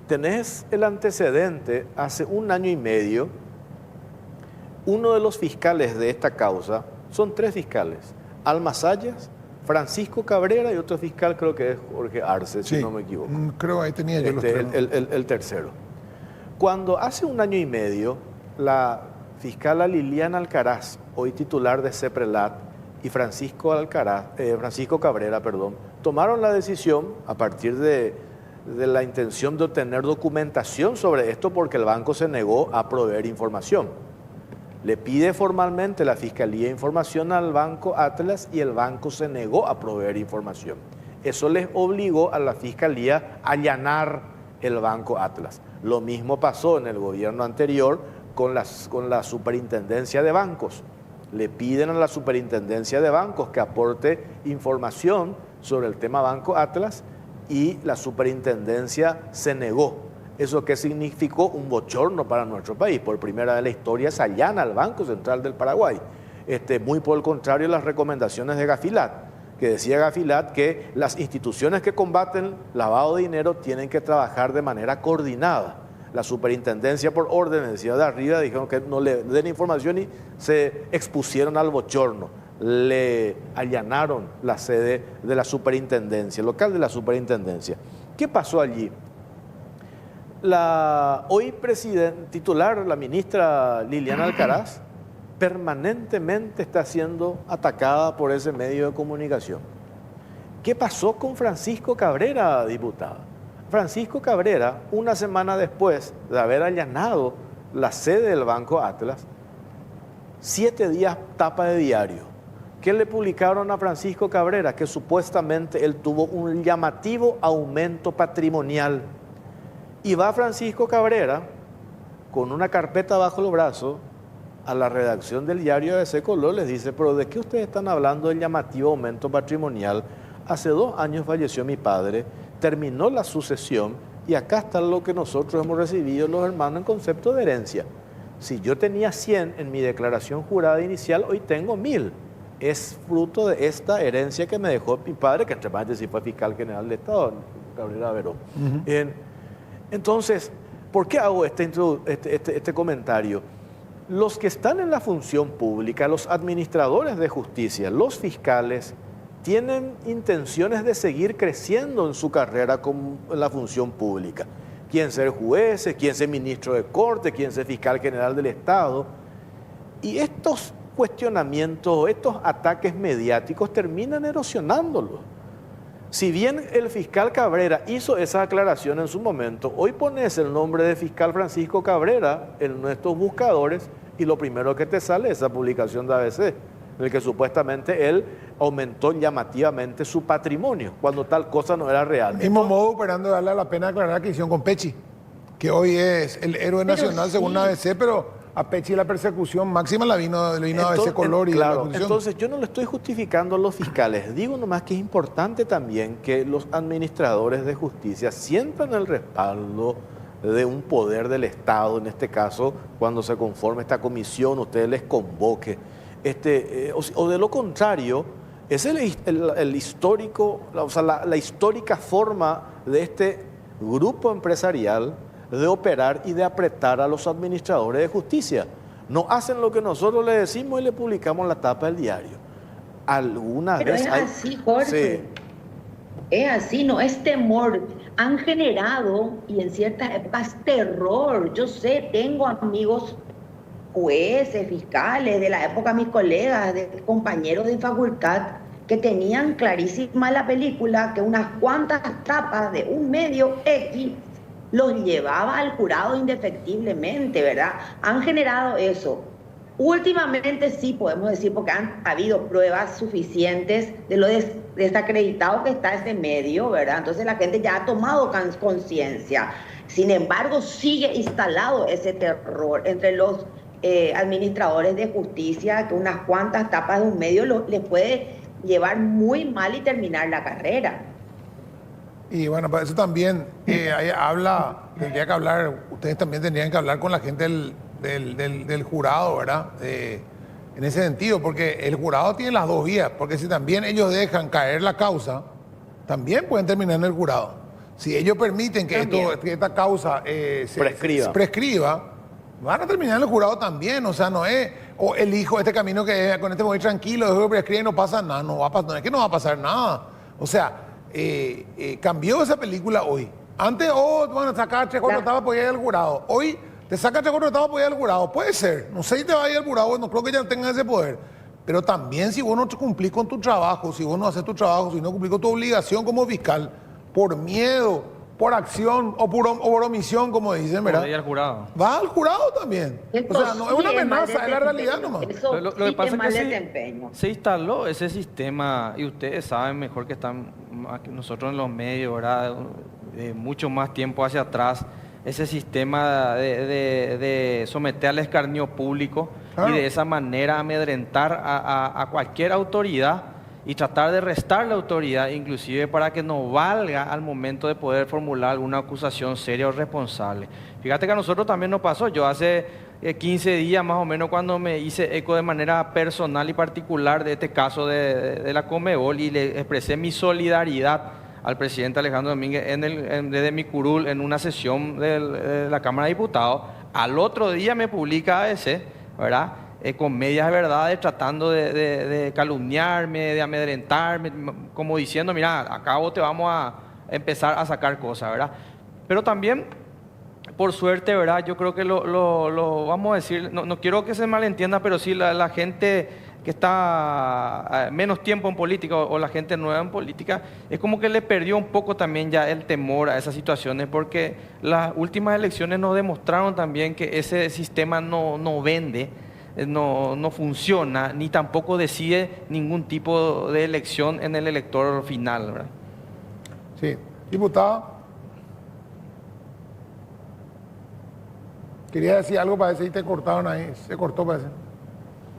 Tenés el antecedente, hace 1 año y medio, uno de los fiscales de esta causa, son 3 fiscales, Alma Sayas, Francisco Cabrera y otro fiscal, creo que es Jorge Arce, si no me equivoco. Creo ahí tenía yo los 3. El tercero. Cuando hace 1 año y medio, la fiscala Liliana Alcaraz, hoy titular de CEPRELAT, y Francisco Cabrera, tomaron la decisión a partir de la intención de obtener documentación sobre esto porque el banco se negó a proveer información. Le pide formalmente la Fiscalía información al Banco Atlas y el banco se negó a proveer información. Eso les obligó a la Fiscalía a allanar el Banco Atlas. Lo mismo pasó en el gobierno anterior con la Superintendencia de Bancos. Le piden a la Superintendencia de Bancos que aporte información sobre el tema Banco Atlas y la Superintendencia se negó. ¿Eso qué significó? Un bochorno para nuestro país. Por primera vez en la historia se allana al Banco Central del Paraguay. Muy por el contrario las recomendaciones de Gafilat, que decía Gafilat que las instituciones que combaten lavado de dinero tienen que trabajar de manera coordinada. La superintendencia por orden, decía de arriba, dijeron que no le den información y se expusieron al bochorno. Le allanaron la sede de la superintendencia, el local de la superintendencia. ¿Qué pasó allí? La hoy titular, la ministra Liliana Alcaraz, permanentemente está siendo atacada por ese medio de comunicación. ¿Qué pasó con Francisco Cabrera, diputada? Francisco Cabrera, 1 semana después de haber allanado la sede del Banco Atlas, 7 días tapa de diario. ¿Qué le publicaron a Francisco Cabrera? Que supuestamente él tuvo un llamativo aumento patrimonial. Y va Francisco Cabrera con una carpeta bajo el brazo a la redacción del diario ABC Color, les dice, pero ¿de qué ustedes están hablando del llamativo aumento patrimonial? Hace 2 años falleció mi padre, terminó la sucesión y acá está lo que nosotros hemos recibido los hermanos en concepto de herencia. Si yo tenía 100 en mi declaración jurada inicial, hoy tengo 1000. Es fruto de esta herencia que me dejó mi padre, que entre paréntesis fue fiscal general de Estado, Cabrera Veró. Entonces, ¿por qué hago este comentario? Los que están en la función pública, los administradores de justicia, los fiscales, tienen intenciones de seguir creciendo en su carrera con la función pública. Quieren ser jueces, quieren ser ministro de corte, quieren ser fiscal general del Estado. Y estos cuestionamientos, estos ataques mediáticos terminan erosionándolo. Si bien el fiscal Cabrera hizo esa aclaración en su momento, hoy pones el nombre de fiscal Francisco Cabrera en nuestros buscadores y lo primero que te sale es esa publicación de ABC. en el que supuestamente él aumentó llamativamente su patrimonio, cuando tal cosa no era real. Mismo modo operando, darle la pena aclarar que hicieron con Pechi, que hoy es el héroe nacional según la ABC, pero a Pechi la persecución máxima le vino a ABC Color y claro, la Constitución. entonces yo no le estoy justificando a los fiscales, digo nomás que es importante también que los administradores de justicia sientan el respaldo de un poder del Estado, en este caso, cuando se conforme esta comisión, ustedes les convoque. O de lo contrario, es el histórico, o sea, la histórica forma de este grupo empresarial de operar y de apretar a los administradores de justicia. No hacen lo que nosotros les decimos y le publicamos en la tapa del diario. Algunas Pero veces es así, Jorge. Sí. Es así, no es temor. Han generado, y en ciertas épocas, terror. Yo sé, tengo amigos jueces, fiscales, de la época mis colegas, de compañeros de facultad, que tenían clarísima la película que unas cuantas tapas de un medio X los llevaba al jurado indefectiblemente, ¿verdad? Han generado eso. Últimamente sí podemos decir, porque han habido pruebas suficientes de lo desacreditado que está ese medio, ¿verdad? Entonces la gente ya ha tomado conciencia. Sin embargo, sigue instalado ese terror entre los administradores de justicia, que unas cuantas tapas de un medio les puede llevar muy mal y terminar la carrera. Y bueno, para eso también tendría que hablar, ustedes también tendrían que hablar con la gente del jurado, ¿verdad? En ese sentido, porque el jurado tiene las dos vías, porque si también ellos dejan caer la causa, también pueden terminar en el jurado. Si ellos permiten que esta causa se prescriba, van a terminar en el jurado también. O sea, no es, o elijo este camino que con este me voy tranquilo, dejo que prescriba y no pasa nada. No es que no va a pasar nada. O sea, cambió esa película hoy. Antes, bueno, sacar 3 4 etapas para ir al jurado. Hoy te saca 3 4 etapas para ir al jurado. Puede ser. No sé si te va a ir al jurado, no creo que ya tengas ese poder. Pero también si vos no cumplís con tu trabajo, si vos no haces tu trabajo, si no cumplís con tu obligación como fiscal, por miedo, por acción o por omisión, como dicen, ¿verdad? Ir al jurado. Va al jurado también. Esto o sea, no es una sí amenaza, es la realidad nomás. Eso Lo que pasa es que se instaló ese sistema, y ustedes saben mejor que están que nosotros en los medios, ¿verdad? Mucho más tiempo hacia atrás, ese sistema de someter al escarnio público y de esa manera amedrentar a cualquier autoridad y tratar de restar la autoridad, inclusive para que no valga al momento de poder formular alguna acusación seria o responsable. Fíjate que a nosotros también nos pasó. Yo hace 15 días más o menos, cuando me hice eco de manera personal y particular de este caso de la Conmebol, y le expresé mi solidaridad al presidente Alejandro Domínguez desde mi curul en una sesión de la Cámara de Diputados. Al otro día me publica ABC, ¿verdad? Con medias verdades, tratando de calumniarme, de amedrentarme, como diciendo, mira, acá vos te vamos a empezar a sacar cosas, ¿verdad? Pero también, por suerte, ¿verdad? Yo creo que lo vamos a decir, no quiero que se malentienda, pero sí la gente que está menos tiempo en política o la gente nueva en política, es como que le perdió un poco también ya el temor a esas situaciones, porque las últimas elecciones nos demostraron también que ese sistema no vende, no funciona, ni tampoco decide ningún tipo de elección en el elector final, ¿verdad? Sí. Diputada, quería decir algo, parece que te cortaron ahí, se cortó, parece.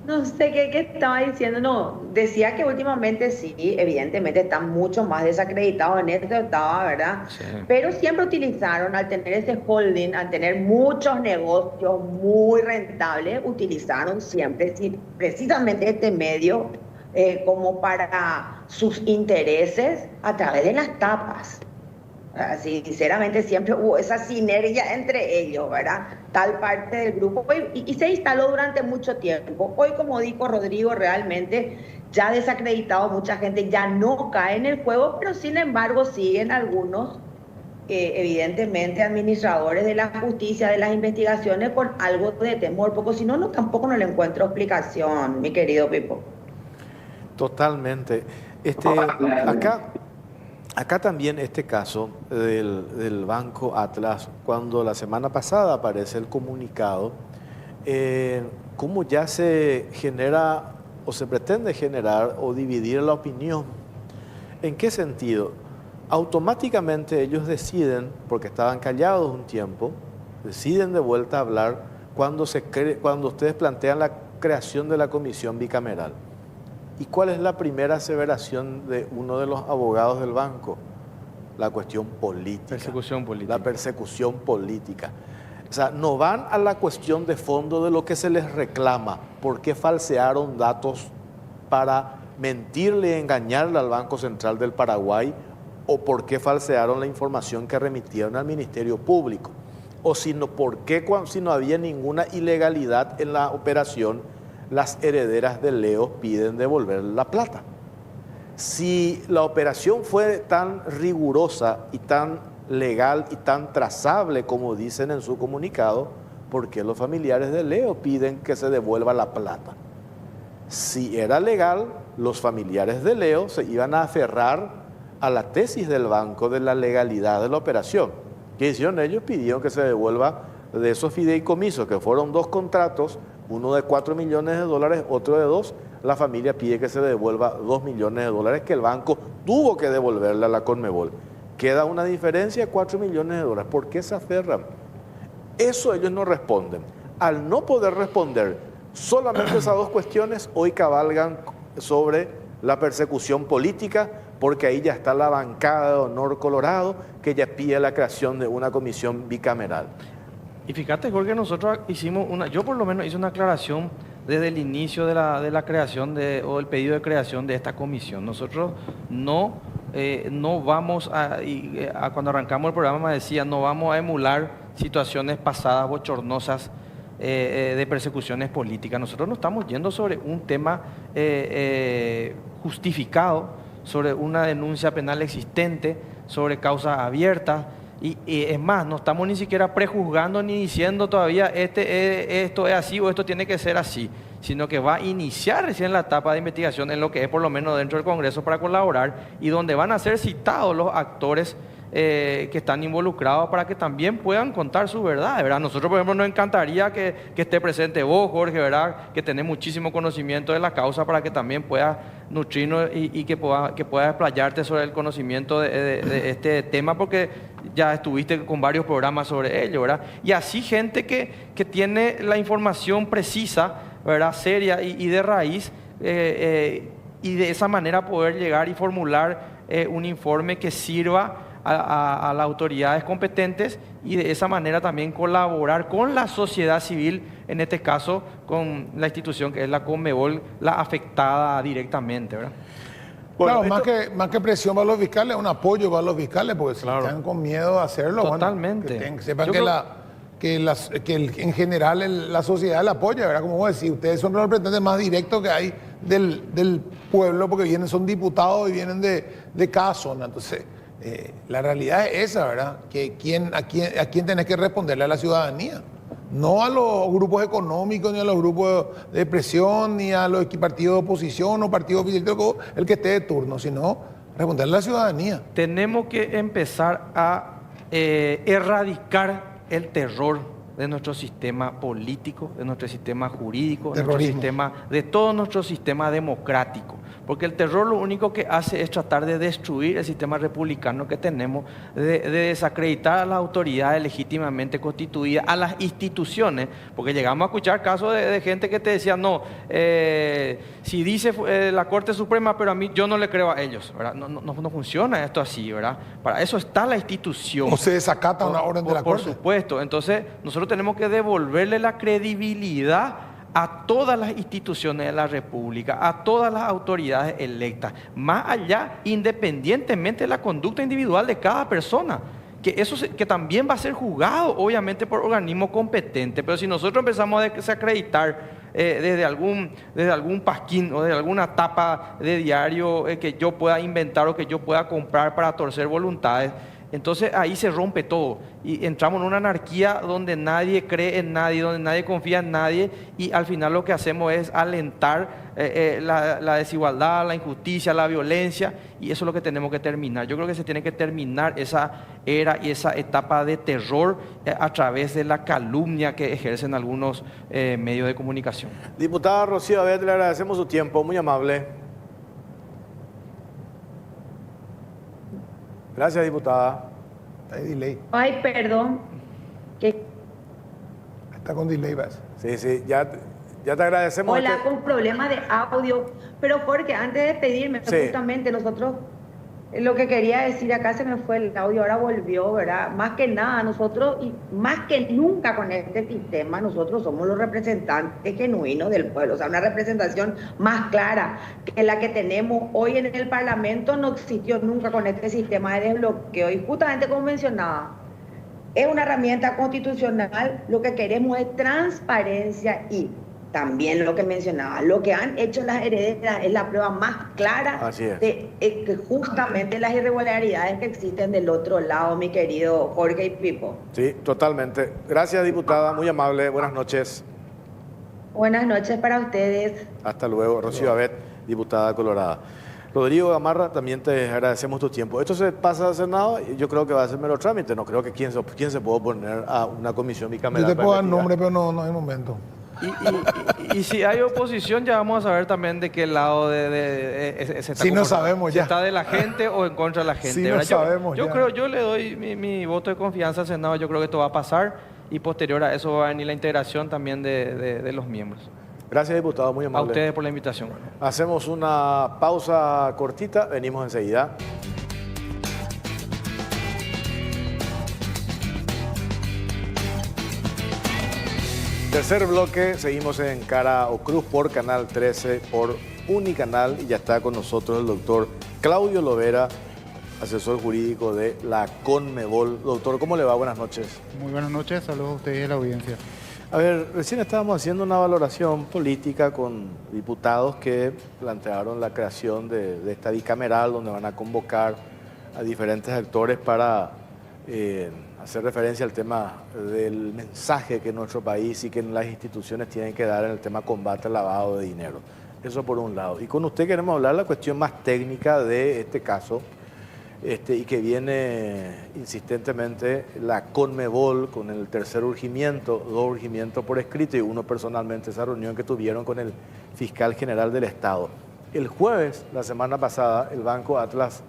No sé qué estaba diciendo, no, decía que últimamente sí, evidentemente están mucho más desacreditados en esta etapa, ¿verdad? Sí. Pero siempre utilizaron, al tener ese holding, al tener muchos negocios muy rentables, utilizaron siempre precisamente este medio como para sus intereses a través de las tapas. Sinceramente siempre hubo esa sinergia entre ellos, ¿verdad? Tal parte del grupo y se instaló durante mucho tiempo. Hoy, como dijo Rodrigo, realmente ya desacreditado, mucha gente ya no cae en el juego, pero sin embargo siguen algunos, evidentemente, administradores de la justicia, de las investigaciones, con algo de temor, porque si no, tampoco no le encuentro explicación, mi querido Pipo. Totalmente. Acá también este caso del Banco Atlas, cuando la semana pasada aparece el comunicado, cómo ya se genera o se pretende generar o dividir la opinión. ¿En qué sentido? Automáticamente ellos deciden, porque estaban callados un tiempo, deciden de vuelta a hablar cuando ustedes plantean la creación de la comisión bicameral. ¿Y cuál es la primera aseveración de uno de los abogados del banco? La cuestión política. Persecución política. La persecución política. O sea, no van a la cuestión de fondo de lo que se les reclama. ¿Por qué falsearon datos para mentirle y engañarle al Banco Central del Paraguay? ¿O por qué falsearon la información que remitieron al Ministerio Público? O si no, ¿por qué si no había ninguna ilegalidad en la operación, las herederas de Leo piden devolver la plata? Si la operación fue tan rigurosa y tan legal y tan trazable como dicen en su comunicado, ¿por qué los familiares de Leo piden que se devuelva la plata? Si era legal, los familiares de Leo se iban a aferrar a la tesis del banco de la legalidad de la operación. ¿Qué hicieron ellos? Pidieron que se devuelva de esos fideicomisos, que fueron 2 contratos, uno de 4 millones de dólares, otro de 2. La familia pide que se devuelva 2 millones de dólares que el banco tuvo que devolverle a la Conmebol. Queda una diferencia de 4 millones de dólares. ¿Por qué se aferran? Eso ellos no responden. Al no poder responder solamente esas 2 cuestiones, hoy cabalgan sobre la persecución política, porque ahí ya está la bancada de Honor Colorado, que ya pide la creación de una comisión bicameral. Y fíjate, Jorge, nosotros hicimos yo por lo menos hice una aclaración desde el inicio de la creación o el pedido de creación de esta comisión. Nosotros no vamos cuando arrancamos el programa me decía, no vamos a emular situaciones pasadas bochornosas de persecuciones políticas. Nosotros no estamos yendo sobre un tema justificado, sobre una denuncia penal existente, sobre causas abiertas. Y es más, no estamos ni siquiera prejuzgando ni diciendo todavía esto es así o esto tiene que ser así, sino que va a iniciar recién la etapa de investigación en lo que es por lo menos dentro del Congreso para colaborar y donde van a ser citados los actores que están involucrados para que también puedan contar su verdad, ¿verdad? Nosotros, por ejemplo, nos encantaría que esté presente vos, Jorge, ¿verdad? Que tenés muchísimo conocimiento de la causa para que también puedas nutrirnos y que puedas explayarte sobre el conocimiento de este tema, porque ya estuviste con varios programas sobre ello, ¿verdad? Y así gente que tiene la información precisa, ¿verdad? Seria y de raíz, y de esa manera poder llegar y formular un informe que sirva a las autoridades competentes y de esa manera también colaborar con la sociedad civil, en este caso con la institución que es la Conmebol, la afectada directamente, ¿verdad? Bueno, claro, más que presión para los fiscales, un apoyo para los fiscales, porque si están con miedo de hacerlo, totalmente. Bueno, que sepan en general la sociedad la apoya, ¿verdad? Como vos decís, ustedes son los representantes más directos que hay del pueblo, porque son diputados y vienen de cada zona. Entonces, la realidad es esa, ¿verdad? Que a quién tenés que responderle a la ciudadanía. No a los grupos económicos, ni a los grupos de presión, ni a los partidos de oposición o partidos oficiales, el que esté de turno, sino responderle a la ciudadanía. Tenemos que empezar a erradicar el terror de nuestro sistema político, de nuestro sistema jurídico, de todo nuestro sistema democrático. Porque el terror lo único que hace es tratar de destruir el sistema republicano que tenemos, de desacreditar a las autoridades legítimamente constituidas, a las instituciones, porque llegamos a escuchar casos de gente que te decía, no, si dice la Corte Suprema, pero a mí yo no le creo a ellos, ¿verdad? No funciona esto así, ¿verdad? Para eso está la institución. O se desacata una orden de la Corte. Por supuesto. Entonces, nosotros tenemos que devolverle la credibilidad a todas las instituciones de la República, a todas las autoridades electas, más allá, independientemente de la conducta individual de cada persona, que eso que también va a ser juzgado, obviamente, por organismos competentes. Pero si nosotros empezamos a desacreditar desde algún pasquín o de alguna tapa de diario que yo pueda inventar o que yo pueda comprar para torcer voluntades, Entonces ahí se rompe todo y entramos en una anarquía donde nadie cree en nadie, donde nadie confía en nadie y al final lo que hacemos es alentar la desigualdad, la injusticia, la violencia y eso es lo que tenemos que terminar. Yo creo que se tiene que terminar esa era y esa etapa de terror a través de la calumnia que ejercen algunos medios de comunicación. Diputada Rocío Abet, le agradecemos su tiempo, muy amable. Gracias, diputada. Está de delay. Ay, perdón. Que Está con delay, vas. Sí, ya te agradecemos. hola, con problemas de audio. Pero Jorge, antes de despedirme, Sí. justamente nosotros, lo que quería decir acá se me fue el audio, ahora volvió, ¿verdad? Más que nada, nosotros, y más que nunca con este sistema, nosotros somos los representantes genuinos del pueblo. O sea, una representación más clara que la que tenemos hoy en el Parlamento no existió nunca con este sistema de desbloqueo. Y justamente como mencionaba, es una herramienta constitucional, lo que queremos es transparencia y también lo que mencionaba, lo que han hecho las herederas es la prueba más clara Así es. de que justamente las irregularidades que existen del otro lado, mi querido Jorge y Pipo. Sí, totalmente. Gracias, diputada, muy amable. Buenas noches. Buenas noches para ustedes. Hasta luego. Rocío Abet, diputada colorada. Rodrigo Gamarra, también te agradecemos tu tiempo. Esto se pasa al Senado y yo creo que va a ser mero trámite. No creo que quién se puede oponer a una comisión Yo bicameral. te puedo dar preventiva. nombre, pero no hay momento. Y si hay oposición, ya vamos a saber también de qué lado se está Sí, no comportando. sabemos Si ya. está de la gente o en contra de la gente. Sí, no ¿verdad? sabemos yo ya. creo, yo le doy mi voto de confianza al Senado. Yo creo que esto va a pasar y posterior a eso va a venir la integración también de los miembros. Gracias, diputado, muy A amable. ustedes por la invitación. Hacemos una pausa cortita, venimos enseguida. Tercer bloque, seguimos en Cara o Cruz por Canal 13, por Unicanal, y ya está con nosotros el doctor Claudio Lovera, asesor jurídico de la Conmebol. Doctor, ¿cómo le va? Buenas noches. Muy buenas noches, saludos a ustedes y a la audiencia. A ver, recién estábamos haciendo una valoración política con diputados que plantearon la creación de esta bicameral donde van a convocar a diferentes actores para hacer referencia al tema del mensaje que nuestro país y que las instituciones tienen que dar en el tema combate al lavado de dinero. Eso por un lado. Y con usted queremos hablar la cuestión más técnica de este caso, y que viene insistentemente la Conmebol con el tercer urgimiento, 2 urgimientos por escrito y uno personalmente, esa reunión que tuvieron con el fiscal general del Estado. El jueves, la semana pasada, el Banco Atlas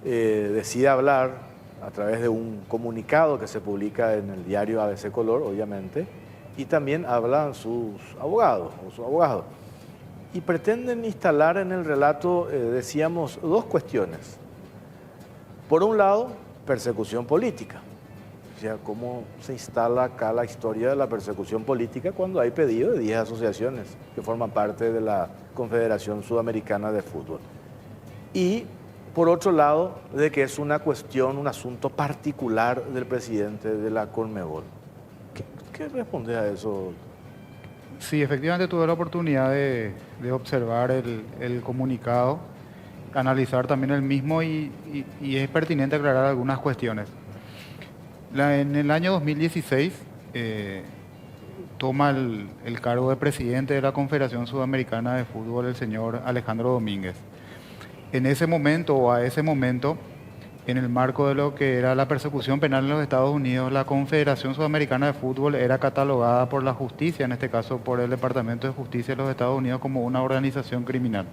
decide hablar a través de un comunicado que se publica en el diario ABC Color, obviamente, y también hablan sus abogados o su abogado. Y pretenden instalar en el relato, decíamos, 2 cuestiones. Por un lado, persecución política. O sea, cómo se instala acá la historia de la persecución política cuando hay pedido de 10 asociaciones que forman parte de la Confederación Sudamericana de Fútbol. Y, por otro lado, de que es una cuestión, un asunto particular del presidente de la Conmebol. ¿Qué responde a eso? Sí, efectivamente tuve la oportunidad de observar el comunicado, analizar también el mismo y es pertinente aclarar algunas cuestiones. En el año 2016 toma el cargo de presidente de la Confederación Sudamericana de Fútbol el señor Alejandro Domínguez. En ese momento o a ese momento, en el marco de lo que era la persecución penal en los Estados Unidos, la Confederación Sudamericana de Fútbol era catalogada por la justicia, en este caso por el Departamento de Justicia de los Estados Unidos, como una organización criminal.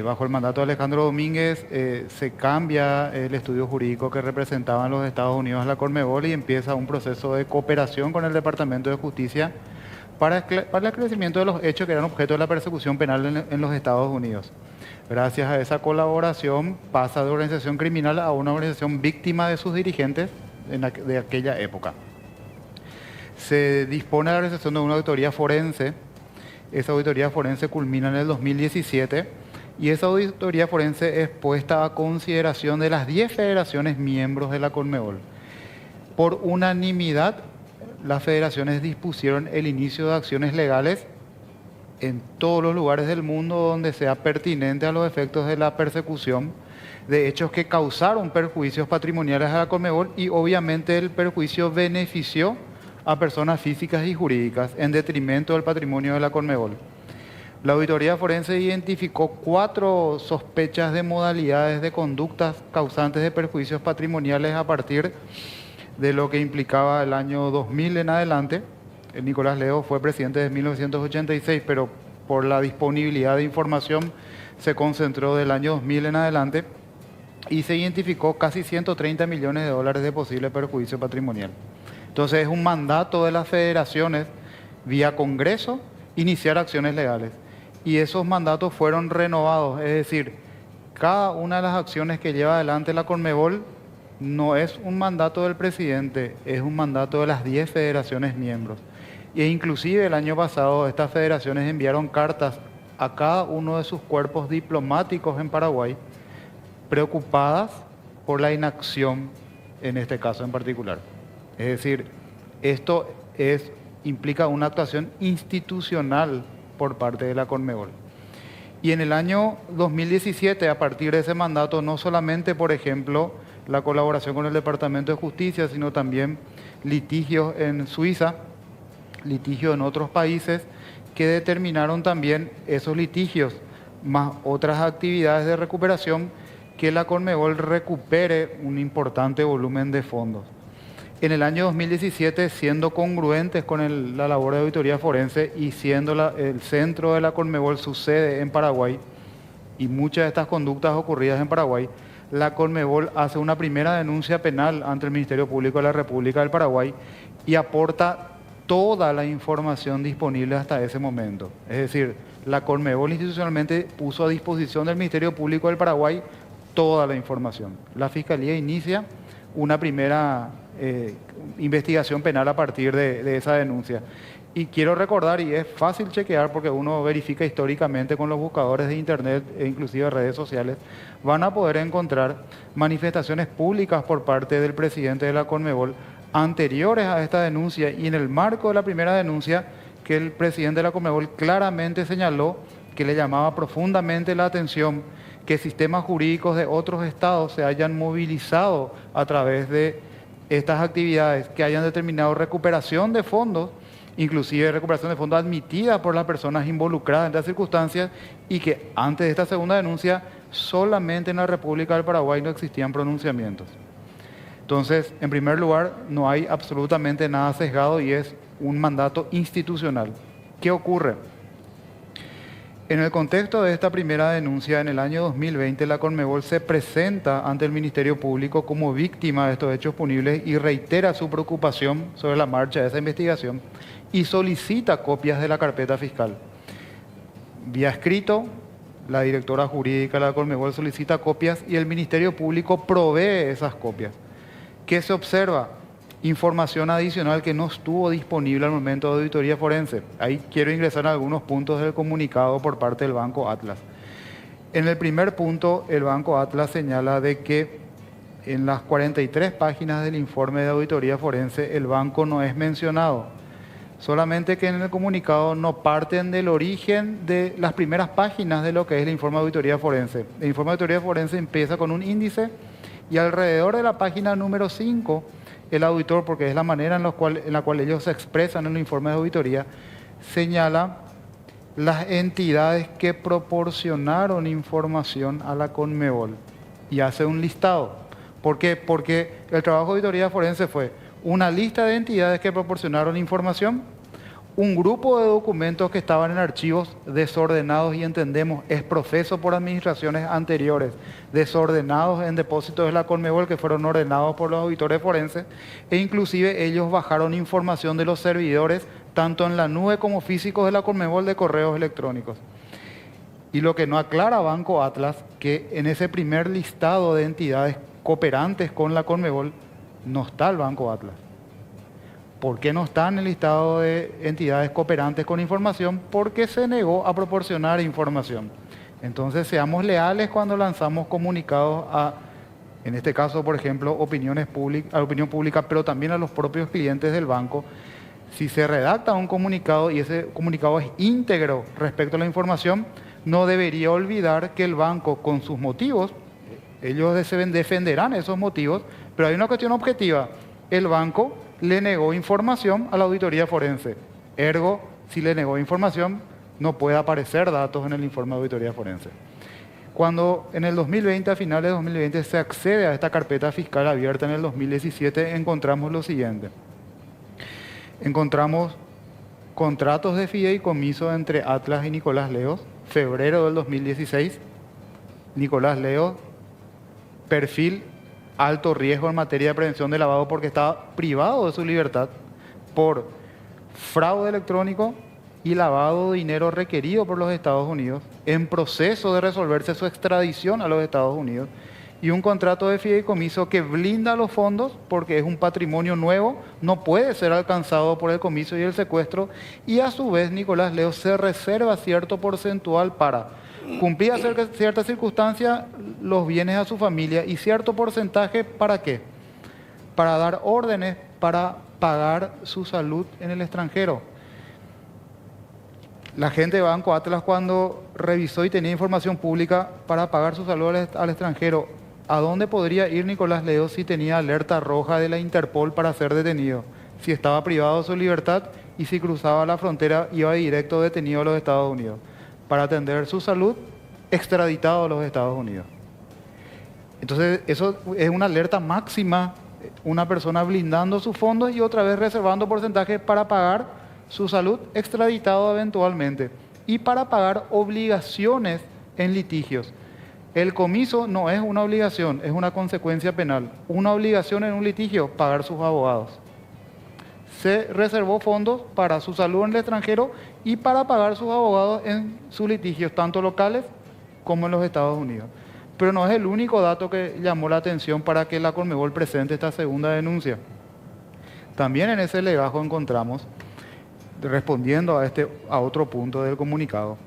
Bajo el mandato de Alejandro Domínguez se cambia el estudio jurídico que representaba en los Estados Unidos a la Conmebol y empieza un proceso de cooperación con el Departamento de Justicia para el esclarecimiento de los hechos que eran objeto de la persecución penal en los Estados Unidos. Gracias a esa colaboración pasa de organización criminal a una organización víctima de sus dirigentes de aquella época. Se dispone la realización de una auditoría forense. Esa auditoría forense culmina en el 2017 y esa auditoría forense es puesta a consideración de las 10 federaciones miembros de la Conmebol. Por unanimidad, las federaciones dispusieron el inicio de acciones legales en todos los lugares del mundo donde sea pertinente a los efectos de la persecución de hechos que causaron perjuicios patrimoniales a la Conmebol y obviamente el perjuicio benefició a personas físicas y jurídicas en detrimento del patrimonio de la Conmebol. La auditoría forense identificó 4 sospechas de modalidades de conductas causantes de perjuicios patrimoniales a partir de lo que implicaba el año 2000 en adelante. Nicolás Leo fue presidente desde 1986, pero por la disponibilidad de información se concentró del año 2000 en adelante y se identificó casi 130 millones de dólares de posible perjuicio patrimonial. Entonces es un mandato de las federaciones vía Congreso iniciar acciones legales. Y esos mandatos fueron renovados, es decir, cada una de las acciones que lleva adelante la Conmebol no es un mandato del presidente, es un mandato de las 10 federaciones miembros. E inclusive el año pasado estas federaciones enviaron cartas a cada uno de sus cuerpos diplomáticos en Paraguay, preocupadas por la inacción en este caso en particular. Es decir, esto implica una actuación institucional por parte de la Conmebol. Y en el año 2017, a partir de ese mandato, no solamente, por ejemplo, la colaboración con el Departamento de Justicia, sino también litigios en Suiza, litigios en otros países, que determinaron también esos litigios, más otras actividades de recuperación, que la Conmebol recupere un importante volumen de fondos. En el año 2017, siendo congruentes con la labor de auditoría forense y siendo el centro de la Conmebol su sede en Paraguay, y muchas de estas conductas ocurridas en Paraguay, la Conmebol hace una primera denuncia penal ante el Ministerio Público de la República del Paraguay y aporta toda la información disponible hasta ese momento. Es decir, la Conmebol institucionalmente puso a disposición del Ministerio Público del Paraguay toda la información. La Fiscalía inicia una primera investigación penal a partir de esa denuncia. Y quiero recordar, y es fácil chequear porque uno verifica históricamente con los buscadores de internet e inclusive redes sociales, van a poder encontrar manifestaciones públicas por parte del presidente de la Conmebol anteriores a esta denuncia, y en el marco de la primera denuncia que el presidente de la Conmebol claramente señaló que le llamaba profundamente la atención que sistemas jurídicos de otros estados se hayan movilizado a través de estas actividades, que hayan determinado recuperación de fondos, inclusive recuperación de fondos admitida por las personas involucradas en estas circunstancias, y que antes de esta segunda denuncia solamente en la República del Paraguay no existían pronunciamientos. Entonces, en primer lugar, no hay absolutamente nada sesgado y es un mandato institucional. ¿Qué ocurre? En el contexto de esta primera denuncia, en el año 2020, la Conmebol se presenta ante el Ministerio Público como víctima de estos hechos punibles y reitera su preocupación sobre la marcha de esa investigación y solicita copias de la carpeta fiscal. Vía escrito, la directora jurídica de la Conmebol solicita copias y el Ministerio Público provee esas copias. ¿Qué se observa? Información adicional que no estuvo disponible al momento de auditoría forense. Ahí quiero ingresar a algunos puntos del comunicado por parte del Banco Atlas. En el primer punto, el Banco Atlas señala de que en las 43 páginas del informe de auditoría forense el banco no es mencionado. Solamente que en el comunicado no parten del origen de las primeras páginas de lo que es el informe de auditoría forense. El informe de auditoría forense empieza con un índice y alrededor de la página número 5, el auditor, porque es la manera en la cual ellos se expresan en los informes de auditoría, señala las entidades que proporcionaron información a la Conmebol y hace un listado. ¿Por qué? Porque el trabajo de auditoría forense fue una lista de entidades que proporcionaron información, un grupo de documentos que estaban en archivos desordenados y entendemos es profeso por administraciones anteriores, desordenados en depósitos de la Conmebol que fueron ordenados por los auditores forenses, e inclusive ellos bajaron información de los servidores, tanto en la nube como físicos de la Conmebol, de correos electrónicos. Y lo que no aclara Banco Atlas, que en ese primer listado de entidades cooperantes con la Conmebol no está el Banco Atlas. ¿Por qué no está en el listado de entidades cooperantes con información? Porque se negó a proporcionar información. Entonces, seamos leales cuando lanzamos comunicados a, en este caso, por ejemplo, a la opinión pública, pero también a los propios clientes del banco. Si se redacta un comunicado y ese comunicado es íntegro respecto a la información, no debería olvidar que el banco, con sus motivos, Ellos defenderán esos motivos, pero hay una cuestión objetiva. El banco le negó información a la auditoría forense. Ergo, si le negó información, no puede aparecer datos en el informe de auditoría forense. Cuando en el 2020, a finales de 2020, se accede a esta carpeta fiscal abierta en el 2017, encontramos lo siguiente. Encontramos contratos de fideicomiso entre Atlas y Nicolás Leos, febrero del 2016. Nicolás Leos, perfil alto riesgo en materia de prevención de lavado porque estaba privado de su libertad por fraude electrónico y lavado de dinero requerido por los Estados Unidos, en proceso de resolverse su extradición a los Estados Unidos, y un contrato de fideicomiso que blinda los fondos porque es un patrimonio nuevo, no puede ser alcanzado por el comiso y el secuestro, y a su vez Nicolás Leos se reserva cierto porcentual para cumplir ciertas circunstancias los bienes a su familia y cierto porcentaje ¿para qué? Para dar órdenes para pagar su salud en el extranjero. La gente de Banco Atlas, cuando revisó y tenía información pública para pagar su salud al extranjero, ¿a dónde podría ir Nicolás Leos si tenía alerta roja de la Interpol para ser detenido? Si estaba privado de su libertad y si cruzaba la frontera iba directo detenido a los Estados Unidos para atender su salud, extraditado a los Estados Unidos. Entonces, eso es una alerta máxima, una persona blindando sus fondos y otra vez reservando porcentajes para pagar su salud, extraditado eventualmente, y para pagar obligaciones en litigios. El comiso no es una obligación, es una consecuencia penal. Una obligación en un litigio, pagar sus abogados. Se reservó fondos para su salud en el extranjero y para pagar sus abogados en sus litigios, tanto locales como en los Estados Unidos. Pero no es el único dato que llamó la atención para que la Conmebol presente esta segunda denuncia. También en ese legajo encontramos, respondiendo a otro punto del comunicado,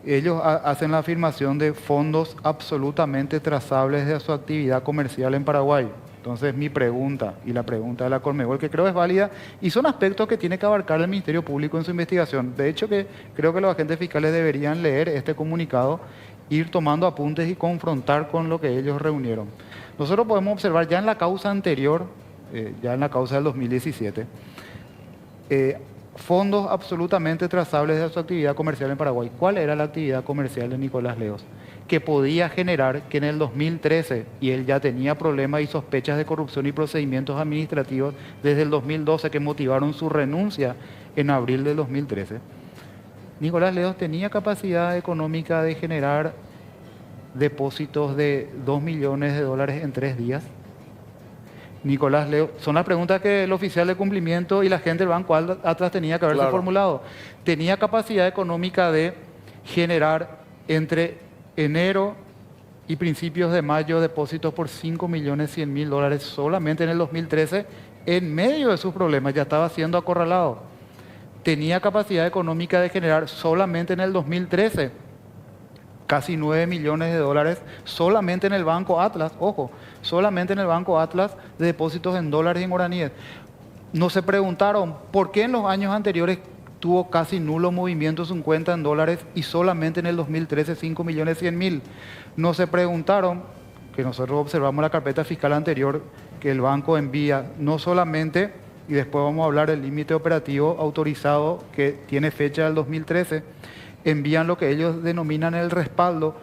ellos hacen la afirmación de fondos absolutamente trazables de su actividad comercial en Paraguay. Entonces mi pregunta y la pregunta de la Conmebol, que creo es válida, y son aspectos que tiene que abarcar el Ministerio Público en su investigación. De hecho, que creo que los agentes fiscales deberían leer este comunicado, ir tomando apuntes y confrontar con lo que ellos reunieron. Nosotros podemos observar ya en la causa anterior, ya en la causa del 2017, fondos absolutamente trazables de su actividad comercial en Paraguay. ¿Cuál era la actividad comercial de Nicolás Leos? Que podía generar que en el 2013, y él ya tenía problemas y sospechas de corrupción y procedimientos administrativos desde el 2012 que motivaron su renuncia en abril del 2013, Nicolás Leos tenía capacidad económica de generar depósitos de $2 millones en 3 días. Nicolás Leos, son las preguntas que el oficial de cumplimiento y la gente del Banco Atlas tenía que haberse formulado. Tenía capacidad económica de generar entre enero y principios de mayo depósitos por $5.100.000 solamente en el 2013, en medio de sus problemas, ya estaba siendo acorralado. Tenía capacidad económica de generar solamente en el 2013 casi $9 millones solamente en el Banco Atlas, ojo, solamente en el Banco Atlas de depósitos en dólares y en guaraníes. No se preguntaron por qué en los años anteriores tuvo casi nulo movimiento su cuenta en dólares y solamente en el 2013 $5.100.000. No se preguntaron, que nosotros observamos la carpeta fiscal anterior, que el banco envía no solamente, y después vamos a hablar del límite operativo autorizado que tiene fecha del 2013, envían lo que ellos denominan el respaldo.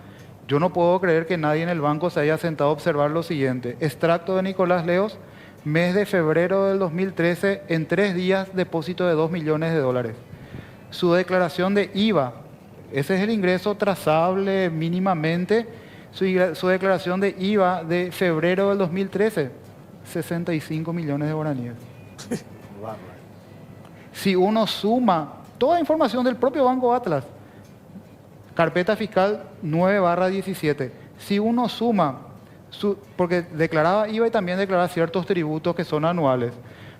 Yo no puedo creer que nadie en el banco se haya sentado a observar lo siguiente. Extracto de Nicolás Leos, mes de febrero del 2013, en 3 días, depósito de $2 millones. Su declaración de IVA, ese es el ingreso trazable mínimamente, su declaración de IVA de febrero del 2013, 65 millones de guaraníes. Si uno suma toda información del propio Banco Atlas, carpeta fiscal 9/17. Si uno suma, porque declaraba IVA y también declaraba ciertos tributos que son anuales,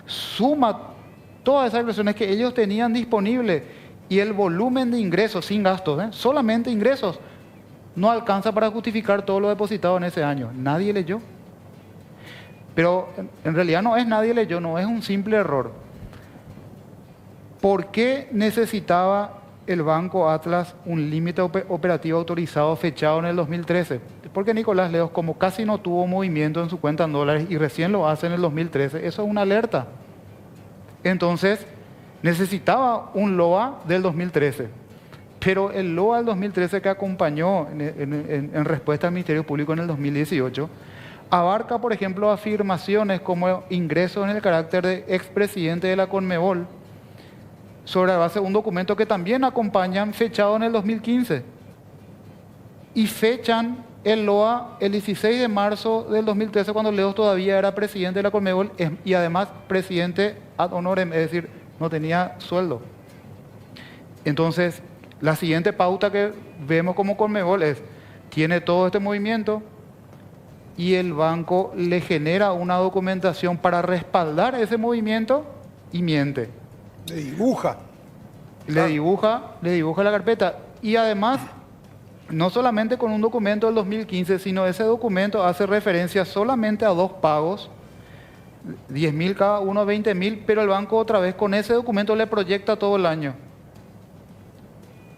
suma todas esas declaraciones que ellos tenían disponibles y el volumen de ingresos, sin gastos, solamente ingresos, no alcanza para justificar todo lo depositado en ese año. Nadie leyó. Pero en realidad no es nadie leyó, no es un simple error. ¿Por qué necesitaba el Banco Atlas un límite operativo autorizado fechado en el 2013? Porque Nicolás Leos, como casi no tuvo movimiento en su cuenta en dólares y recién lo hace en el 2013, eso es una alerta. Entonces, necesitaba un LOA del 2013. Pero el LOA del 2013 que acompañó en respuesta al Ministerio Público en el 2018, abarca, por ejemplo, afirmaciones como ingresos en el carácter de expresidente de la Conmebol, sobre la base de un documento que también acompañan fechado en el 2015. Y fechan el LOA el 16 de marzo del 2013, cuando Leos todavía era presidente de la Conmebol y además presidente ad honorem, es decir, no tenía sueldo. Entonces, la siguiente pauta que vemos como Conmebol es, tiene todo este movimiento y el banco le genera una documentación para respaldar ese movimiento y miente. Le dibuja. Le dibuja la carpeta. Y además, no solamente con un documento del 2015, sino ese documento hace referencia solamente a 2 pagos, 10.000 cada uno, 20.000, pero el banco otra vez con ese documento le proyecta todo el año.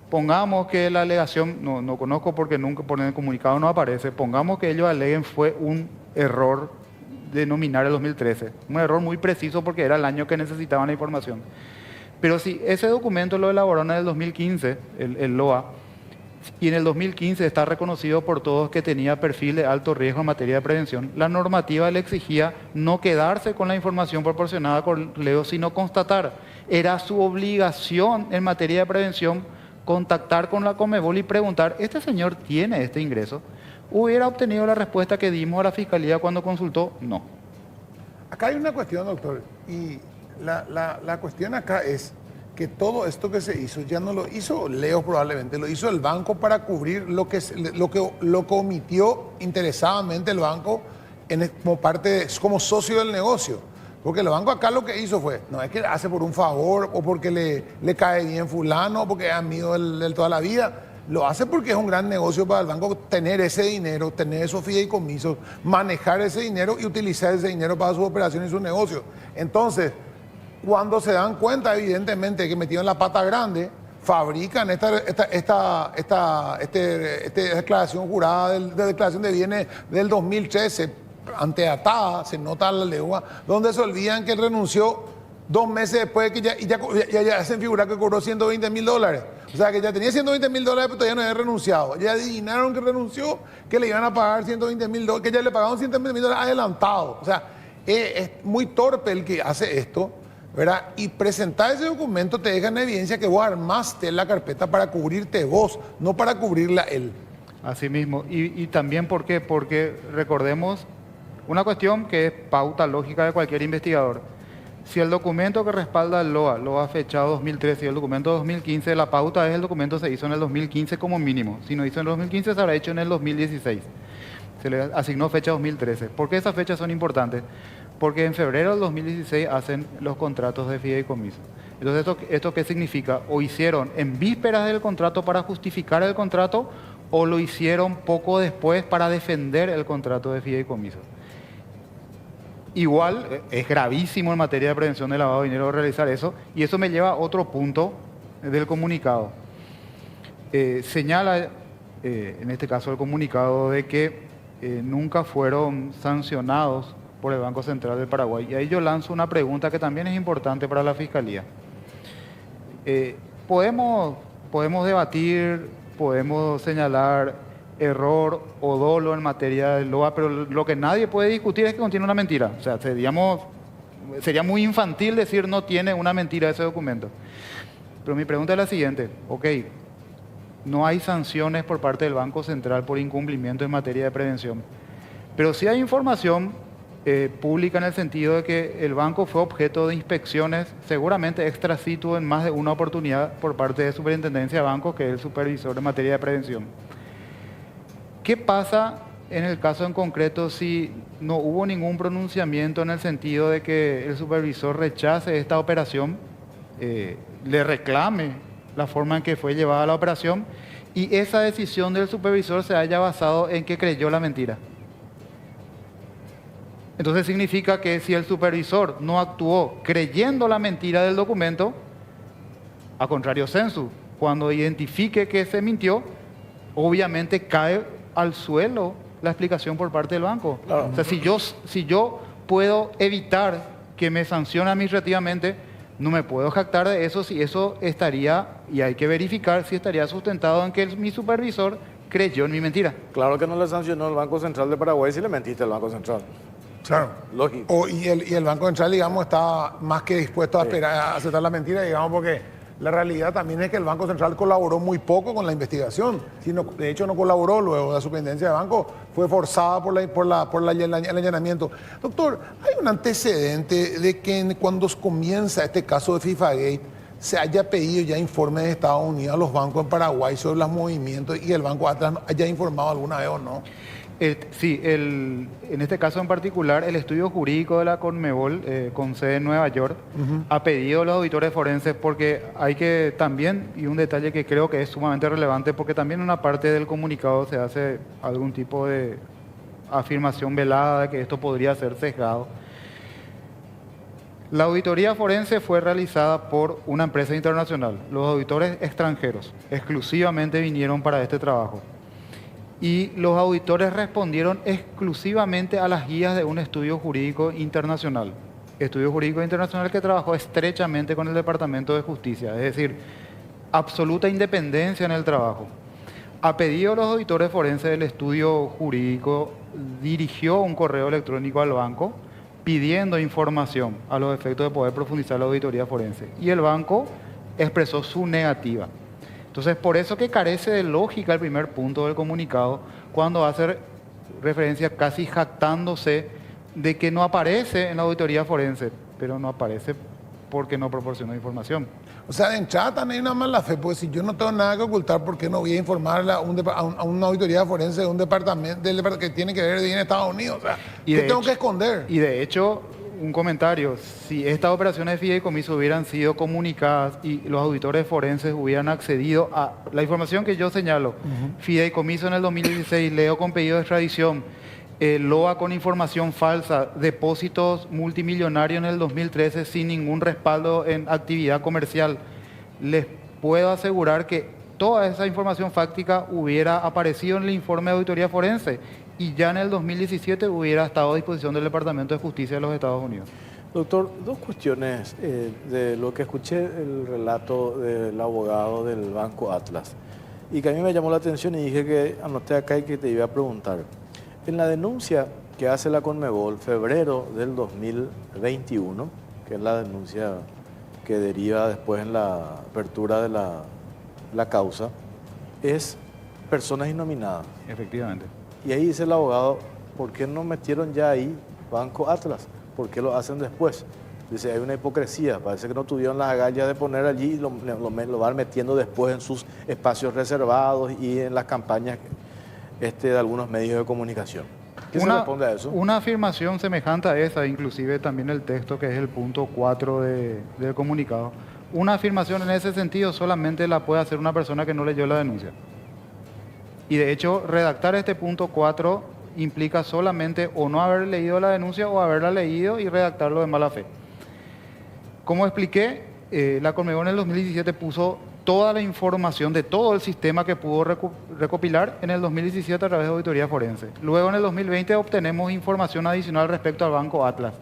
Pongamos que la alegación, no conozco porque nunca por el comunicado no aparece, pongamos que ellos aleguen fue un error de nominar el 2013. Un error muy preciso porque era el año que necesitaban la información. Pero si ese documento lo elaboraron en el 2015, el LOA, y en el 2015 está reconocido por todos que tenía perfil de alto riesgo en materia de prevención, la normativa le exigía no quedarse con la información proporcionada por Leo, sino constatar. Era su obligación en materia de prevención contactar con la Conmebol y preguntar, ¿este señor tiene este ingreso? ¿Hubiera obtenido la respuesta que dimos a la Fiscalía cuando consultó? No. Acá hay una cuestión, doctor, y la cuestión acá es que todo esto que se hizo ya no lo hizo Leo probablemente, lo hizo el banco para cubrir lo que omitió interesadamente el banco como socio del negocio. Porque el banco acá lo que hizo fue, no es que hace por un favor o porque le cae bien fulano, porque es amigo de toda la vida, lo hace porque es un gran negocio para el banco tener ese dinero, tener esos fideicomisos, manejar ese dinero y utilizar ese dinero para sus operaciones y su negocio. Entonces, cuando se dan cuenta, evidentemente, que metieron la pata grande, fabrican esta declaración jurada de declaración de bienes del 2013, anteatada, se nota la legua, donde se olvidan que él renunció 2 meses después de que ya hacen figurar que cobró $120.000. O sea, que ya tenía $120.000, pero todavía no había renunciado. Ya adivinaron que renunció, que le iban a pagar $120.000, que ya le pagaron $120.000 adelantado. O sea, es muy torpe el que hace esto, ¿verdad? Y presentar ese documento te deja en evidencia que vos armaste la carpeta para cubrirte vos, no para cubrirla él. Así mismo. Y también, ¿por qué? Porque recordemos una cuestión que es pauta lógica de cualquier investigador. Si el documento que respalda el LOA fechado 2013 y el documento 2015, la pauta es el documento se hizo en el 2015 como mínimo. Si no hizo en el 2015, se habrá hecho en el 2016. Se le asignó fecha 2013. ¿Por qué esas fechas son importantes? Porque en febrero del 2016 hacen los contratos de fideicomiso. Entonces, ¿esto qué significa? O hicieron en vísperas del contrato para justificar el contrato, o lo hicieron poco después para defender el contrato de fideicomiso. Igual es gravísimo en materia de prevención de lavado de dinero realizar eso, y eso me lleva a otro punto del comunicado. Señala, en este caso el comunicado, de que nunca fueron sancionados por el Banco Central del Paraguay. Y ahí yo lanzo una pregunta que también es importante para la Fiscalía. Podemos debatir, podemos señalar error o dolo en materia del LOA, pero lo que nadie puede discutir es que contiene una mentira. O sea, sería muy infantil decir no tiene una mentira ese documento. Pero mi pregunta es la siguiente. Ok, no hay sanciones por parte del Banco Central por incumplimiento en materia de prevención, pero sí hay información pública en el sentido de que el banco fue objeto de inspecciones, seguramente extra situ en más de una oportunidad por parte de Superintendencia de Bancos, que es el supervisor en materia de prevención. ¿Qué pasa en el caso en concreto si no hubo ningún pronunciamiento en el sentido de que el supervisor rechace esta operación, le reclame la forma en que fue llevada la operación y esa decisión del supervisor se haya basado en que creyó la mentira? Entonces significa que si el supervisor no actuó creyendo la mentira del documento, a contrario sensu, cuando identifique que se mintió, obviamente cae al suelo la explicación por parte del banco. Claro. O sea, si yo puedo evitar que me sancionen administrativamente, no me puedo jactar de eso si eso estaría, y hay que verificar si estaría sustentado en que mi supervisor creyó en mi mentira. Claro que no le sancionó el Banco Central de Paraguay si le mentiste al Banco Central. Claro. Lógico. Y el Banco Central, digamos, está más que dispuesto a esperar, a aceptar la mentira, digamos, porque la realidad también es que el Banco Central colaboró muy poco con la investigación. De hecho, no colaboró luego de la superintendencia de banco, fue forzada por el allanamiento. Doctor, hay un antecedente de que cuando comienza este caso de FIFAGate se haya pedido ya informes de Estados Unidos a los bancos en Paraguay sobre los movimientos y el Banco Atlas haya informado alguna vez o no. Sí, en este caso en particular, el estudio jurídico de la Conmebol, con sede en Nueva York, ha pedido a los auditores forenses, porque hay que también, y un detalle que creo que es sumamente relevante, porque también en una parte del comunicado se hace algún tipo de afirmación velada de que esto podría ser sesgado. La auditoría forense fue realizada por una empresa internacional. Los auditores extranjeros exclusivamente vinieron para este trabajo. Y los auditores respondieron exclusivamente a las guías de un estudio jurídico internacional. Estudio jurídico internacional que trabajó estrechamente con el Departamento de Justicia, es decir, absoluta independencia en el trabajo. A pedido de los auditores forenses del estudio jurídico, dirigió un correo electrónico al banco pidiendo información a los efectos de poder profundizar la auditoría forense. Y el banco expresó su negativa. Entonces, por eso que carece de lógica el primer punto del comunicado, cuando hace referencia casi jactándose de que no aparece en la auditoría forense, pero no aparece porque no proporcionó información. O sea, de entrada también hay una mala fe, porque si yo no tengo nada que ocultar, ¿por qué no voy a informar a una auditoría forense de un departamento que tiene que ver en Estados Unidos? O sea, ¿qué tengo que esconder? Y de hecho, un comentario, si estas operaciones de fideicomiso hubieran sido comunicadas y los auditores forenses hubieran accedido a la información que yo señalo, fideicomiso en el 2016, Leo con pedido de extradición, LOA con información falsa, depósitos multimillonarios en el 2013 sin ningún respaldo en actividad comercial, les puedo asegurar que toda esa información fáctica hubiera aparecido en el informe de auditoría forense y ya en el 2017 hubiera estado a disposición del Departamento de Justicia de los Estados Unidos. Doctor, dos cuestiones de lo que escuché el relato del abogado del Banco Atlas y que a mí me llamó la atención y dije que anoté acá y que te iba a preguntar. En la denuncia que hace la Conmebol, febrero del 2021, que es la denuncia que deriva después en la apertura de la causa, es personas innominadas. Efectivamente. Y ahí dice el abogado, ¿por qué no metieron ya ahí Banco Atlas? ¿Por qué lo hacen después? Dice, hay una hipocresía, parece que no tuvieron las agallas de poner allí y lo van metiendo después en sus espacios reservados y en las campañas de algunos medios de comunicación. ¿Qué se responde a eso? Una afirmación semejante a esa, inclusive también el texto que es el punto 4 del comunicado, una afirmación en ese sentido solamente la puede hacer una persona que no leyó la denuncia. Y de hecho, redactar este punto 4 implica solamente o no haber leído la denuncia o haberla leído y redactarlo de mala fe. Como expliqué, la Conmebol en el 2017 puso toda la información de todo el sistema que pudo recopilar en el 2017 a través de auditoría forense. Luego en el 2020 obtenemos información adicional respecto al Banco Atlas.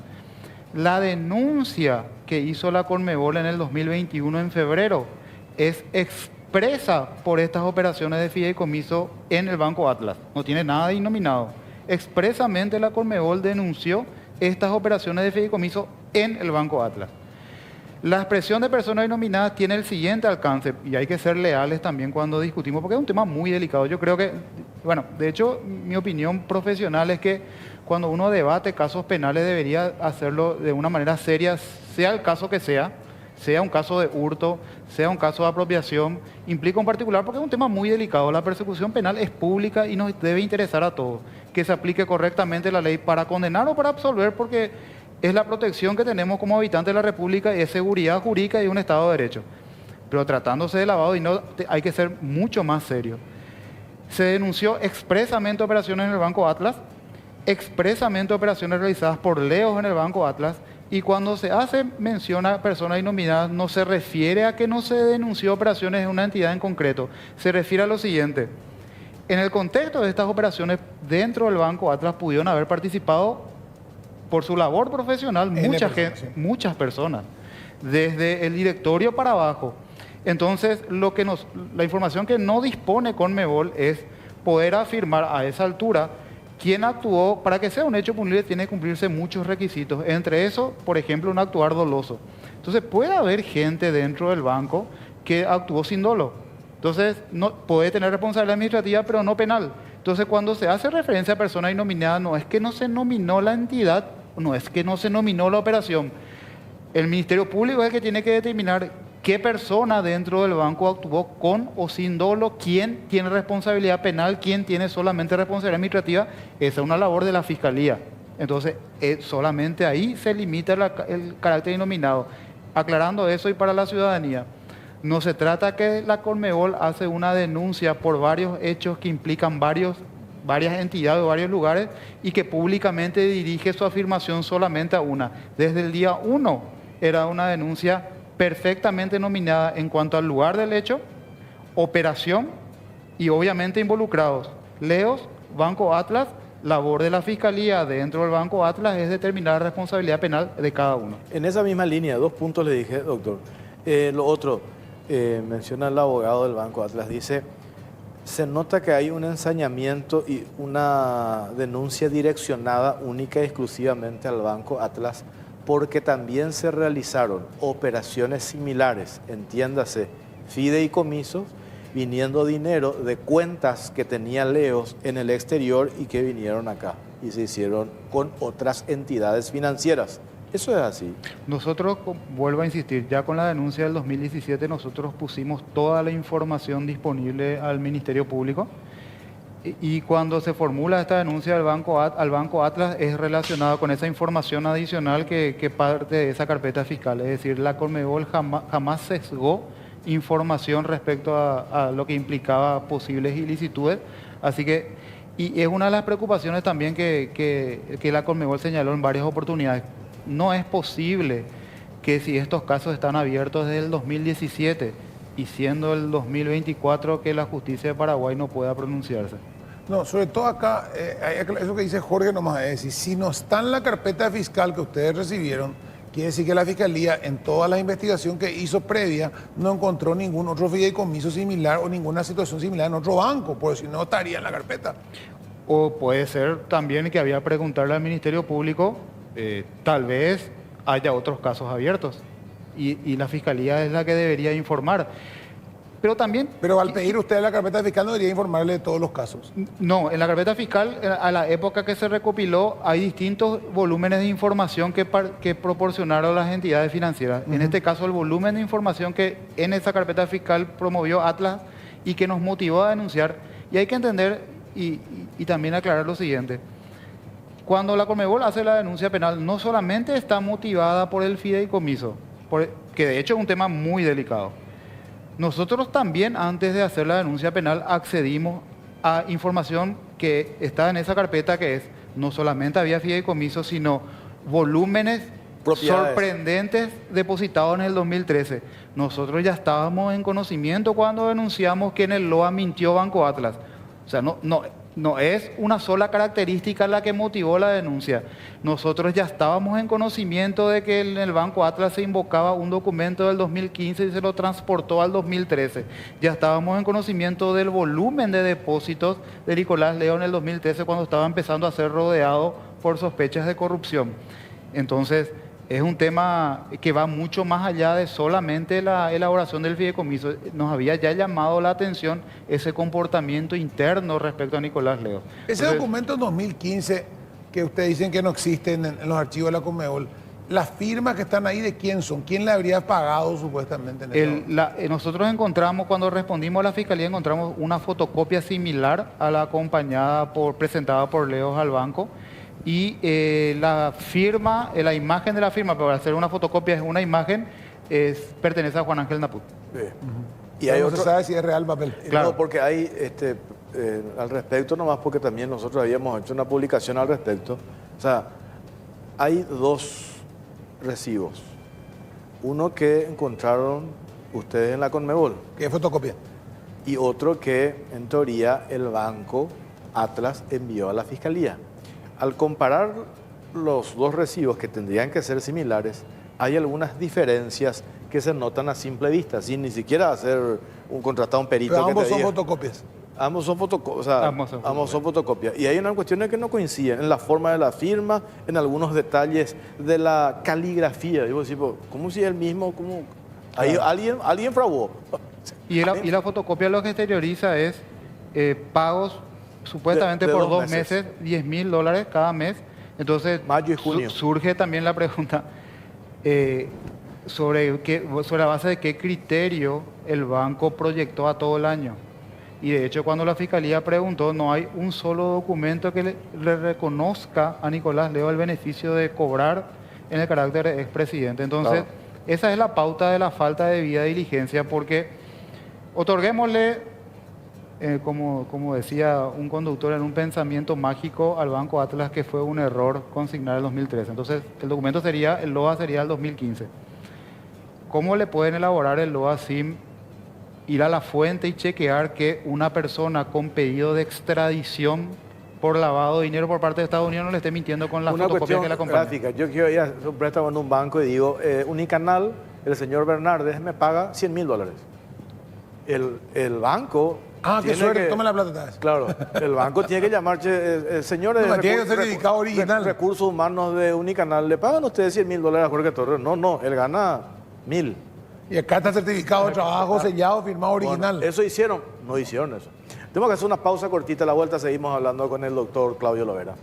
La denuncia que hizo la Conmebol en el 2021 en febrero es expresa por estas operaciones de fideicomiso en el Banco Atlas. No tiene nada de innominado. Expresamente la Conmebol denunció estas operaciones de fideicomiso en el Banco Atlas. La expresión de personas denominadas tiene el siguiente alcance, y hay que ser leales también cuando discutimos, porque es un tema muy delicado. Yo creo que, bueno, de hecho, mi opinión profesional es que cuando uno debate casos penales debería hacerlo de una manera seria, sea el caso que sea un caso de hurto, sea un caso de apropiación, implica un particular, porque es un tema muy delicado. La persecución penal es pública y nos debe interesar a todos, que se aplique correctamente la ley para condenar o para absolver, porque es la protección que tenemos como habitantes de la República y es seguridad jurídica y un Estado de Derecho. Pero tratándose de lavado y no, hay que ser mucho más serio. Se denunció expresamente operaciones en el Banco Atlas, expresamente operaciones realizadas por leos en el Banco Atlas, y cuando se hace mención a personas innominadas no se refiere a que no se denunció operaciones en una entidad en concreto, se refiere a lo siguiente. en el contexto de estas operaciones dentro del Banco Atlas pudieron haber participado por su labor profesional muchas personas, desde el directorio para abajo. Entonces, la información que no dispone Conmebol es poder afirmar a esa altura quién actuó. Para que sea un hecho punible tiene que cumplirse muchos requisitos, entre eso, por ejemplo, un actuar doloso. Entonces, puede haber gente dentro del banco que actuó sin dolo. Entonces, no, puede tener responsabilidad administrativa, pero no penal. Entonces, cuando se hace referencia a persona innominada, no es que no se nominó la entidad, no es que no se nominó la operación. El Ministerio Público es el que tiene que determinar qué persona dentro del banco actuó con o sin dolo, quién tiene responsabilidad penal, quién tiene solamente responsabilidad administrativa. Esa es una labor de la Fiscalía. Entonces, solamente ahí se limita el carácter innominado. Aclarando eso y para la ciudadanía, no se trata que la Conmebol hace una denuncia por varios hechos que implican varias entidades o varios lugares y que públicamente dirige su afirmación solamente a una. Desde el día 1 era una denuncia perfectamente nominada en cuanto al lugar del hecho, operación y obviamente involucrados. Leos, Banco Atlas, labor de la Fiscalía dentro del Banco Atlas es determinar la responsabilidad penal de cada uno. En esa misma línea, 2 puntos le dije, doctor. Lo otro, menciona el abogado del Banco Atlas, dice, se nota que hay un ensañamiento y una denuncia direccionada única y exclusivamente al Banco Atlas, porque también se realizaron operaciones similares, entiéndase, fideicomisos, viniendo dinero de cuentas que tenía Leos en el exterior y que vinieron acá y se hicieron con otras entidades financieras. Eso es así. Nosotros, vuelvo a insistir, ya con la denuncia del 2017 nosotros pusimos toda la información disponible al Ministerio Público y cuando se formula esta denuncia al Banco Atlas es relacionada con esa información adicional que parte de esa carpeta fiscal. Es decir, la Conmebol jamás sesgó información respecto a lo que implicaba posibles ilicitudes. Así que, y es una de las preocupaciones también que la Conmebol señaló en varias oportunidades. No es posible que si estos casos están abiertos desde el 2017 y siendo el 2024 que la justicia de Paraguay no pueda pronunciarse. No, sobre todo acá, eso que dice Jorge nomás es decir, si no está en la carpeta fiscal que ustedes recibieron, quiere decir que la Fiscalía en toda la investigación que hizo previa no encontró ningún otro fideicomiso similar o ninguna situación similar en otro banco, por si no estaría en la carpeta. O puede ser también que había que preguntarle al Ministerio Público, tal vez haya otros casos abiertos y la Fiscalía es la que debería informar. Pero también... Pero al pedir usted la carpeta fiscal no debería informarle de todos los casos. No, en la carpeta fiscal, a la época que se recopiló, hay distintos volúmenes de información que proporcionaron las entidades financieras. En este caso, el volumen de información que en esa carpeta fiscal promovió Atlas y que nos motivó a denunciar. Y hay que entender y también aclarar lo siguiente. Cuando la Conmebol hace la denuncia penal, no solamente está motivada por el fideicomiso, que de hecho es un tema muy delicado. Nosotros también, antes de hacer la denuncia penal, accedimos a información que está en esa carpeta, que es, no solamente había fideicomiso, sino volúmenes sorprendentes depositados en el 2013. Nosotros ya estábamos en conocimiento cuando denunciamos que en el LOA mintió Banco Atlas. O sea, no es una sola característica la que motivó la denuncia. Nosotros ya estábamos en conocimiento de que en el Banco Atlas se invocaba un documento del 2015 y se lo transportó al 2013. Ya estábamos en conocimiento del volumen de depósitos de Nicolás Leo en el 2013 cuando estaba empezando a ser rodeado por sospechas de corrupción. Entonces, es un tema que va mucho más allá de solamente la elaboración del fideicomiso. Nos había ya llamado la atención ese comportamiento interno respecto a Nicolás Leo. Ese documento 2015 que ustedes dicen que no existen en los archivos de la Conmebol, las firmas que están ahí, ¿de quién son? ¿Quién le habría pagado supuestamente? Nosotros encontramos, cuando respondimos a la Fiscalía, encontramos una fotocopia similar a la presentada por Leos al banco. Y la firma, la imagen de la firma, para hacer una fotocopia es una imagen, pertenece a Juan Ángel Naput. Y hay no se sabe si es real papel. Claro, no, porque hay, al respecto nomás, porque también nosotros habíamos hecho una publicación al respecto. O sea, hay 2 recibos. Uno que encontraron ustedes en la Conmebol. ¿Qué fotocopia? y otro que, en teoría, el banco Atlas envió a la Fiscalía. Al comparar los dos recibos que tendrían que ser similares, hay algunas diferencias que se notan a simple vista, sin ni siquiera hacer contratar un perito. Pero que ambos te son diga. Fotocopias. Ambos son fotocopias. O sea, ambos son fotocopias. Y hay unas cuestiones que no coinciden en la forma de la firma, en algunos detalles de la caligrafía. Digo, sí, ¿cómo si es el mismo? ¿Cómo? Ahí alguien fraguó. Y la fotocopia lo que exterioriza es pagos supuestamente de por 2 2 meses, $10.000 cada mes. Entonces, Mayo y junio. surge también la pregunta sobre la base de qué criterio el banco proyectó a todo el año. Y de hecho, cuando la Fiscalía preguntó, no hay un solo documento que le reconozca a Nicolás Leo el beneficio de cobrar en el carácter de expresidente. Entonces, esa es la pauta de la falta de debida diligencia, porque otorguémosle, como decía un conductor en un pensamiento mágico al Banco Atlas, que fue un error consignar el 2013. Entonces, el documento sería, el LOA sería el 2015. ¿Cómo le pueden elaborar el LOA sin ir a la fuente y chequear que una persona con pedido de extradición por lavado de dinero por parte de Estados Unidos no le esté mintiendo con la fotocopia que la acompaña? Gráfica. Yo quiero ir a un préstamo en un banco y digo, Unicanal, el señor Bernardes me paga $100.000. El banco... Qué suerte, tome la plata otra vez. Claro, el banco tiene que llamar, señores No, tiene que ser certificado original. Recursos humanos de Unicanal, ¿le pagan ustedes $100.000 a Jorge Torres? No, él gana 1.000. Y acá está certificado de trabajo, sellado, firmado original. Bueno, eso hicieron, no hicieron eso. Tenemos que hacer una pausa cortita, a la vuelta seguimos hablando con el doctor Claudio Lovera.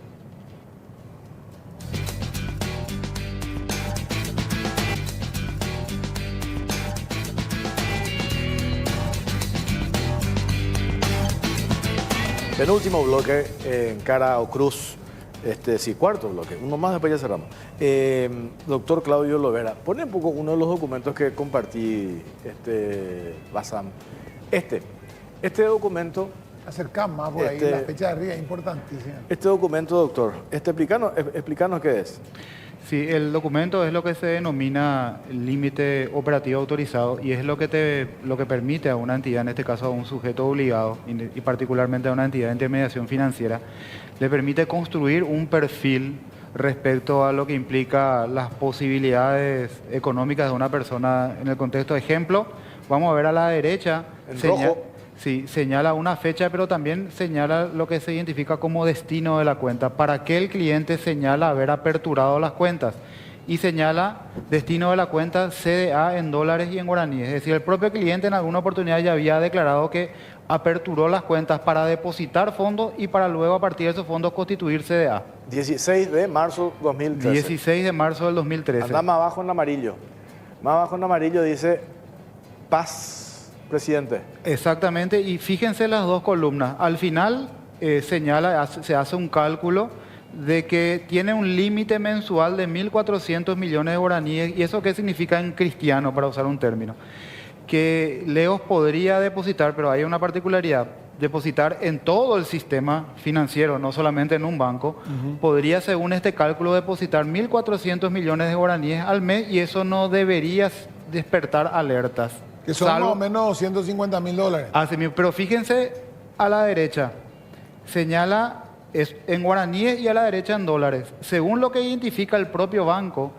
Penúltimo bloque en cara o cruz, cuarto bloque, uno más después ya cerramos. Doctor Claudio Lovera, pone un poco uno de los documentos que compartí, Bassam. Este documento... Acercamos más por ahí, la fecha de arriba es importantísima. Este documento, doctor, explícanos qué es. Sí, el documento es lo que se denomina límite operativo autorizado y es lo que permite a una entidad, en este caso a un sujeto obligado y particularmente a una entidad de intermediación financiera, le permite construir un perfil respecto a lo que implica las posibilidades económicas de una persona en el contexto. Ejemplo, vamos a ver a la derecha. En rojo. Sí, señala una fecha, pero también señala lo que se identifica como destino de la cuenta. ¿Para qué el cliente señala haber aperturado las cuentas? Y señala destino de la cuenta CDA en dólares y en guaraníes. Es decir, el propio cliente en alguna oportunidad ya había declarado que aperturó las cuentas para depositar fondos y para luego a partir de esos fondos constituir CDA. 16 de marzo 2013. 16 de marzo del 2013. Anda más abajo en amarillo. Más abajo en amarillo dice paz. Presidente. Exactamente, y fíjense las dos columnas. Al final se hace un cálculo de que tiene un límite mensual de 1.400 millones de guaraníes. ¿Y eso qué significa en cristiano, para usar un término? Que Leos podría depositar, pero hay una particularidad, depositar en todo el sistema financiero, no solamente en un banco. Podría, según este cálculo, depositar 1.400 millones de guaraníes al mes y eso no debería despertar alertas. Que son más o menos $150.000. Así mismo, pero fíjense a la derecha, señala en guaraníes y a la derecha en dólares. Según lo que identifica el propio banco,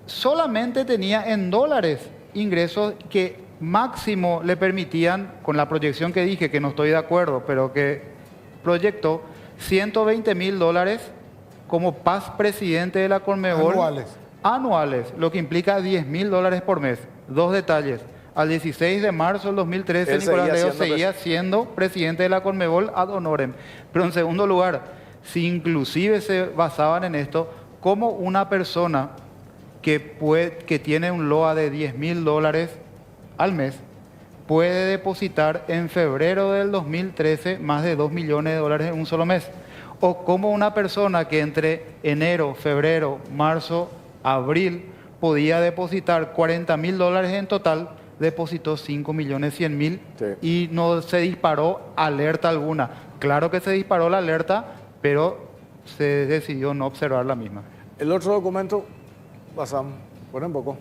solamente tenía en dólares ingresos que máximo le permitían, con la proyección que dije, que no estoy de acuerdo, pero que proyectó $120.000 como paz presidente de la Conmebol. Anuales, lo que implica $10.000 por mes. Dos detalles. Al 16 de marzo del 2013, Nicolás Leo seguía siendo presidente de la Conmebol ad honorem. Pero en segundo lugar, si inclusive se basaban en esto, como una persona que tiene un LOA de $10.000 al mes puede depositar en febrero del 2013 más de $2 millones en un solo mes. O como una persona que entre enero, febrero, marzo, abril podía depositar $40.000 en total, depositó 5.100.000 y no se disparó alerta alguna. Claro que se disparó la alerta, pero se decidió no observar la misma. El otro documento, Bassam, pon un poco.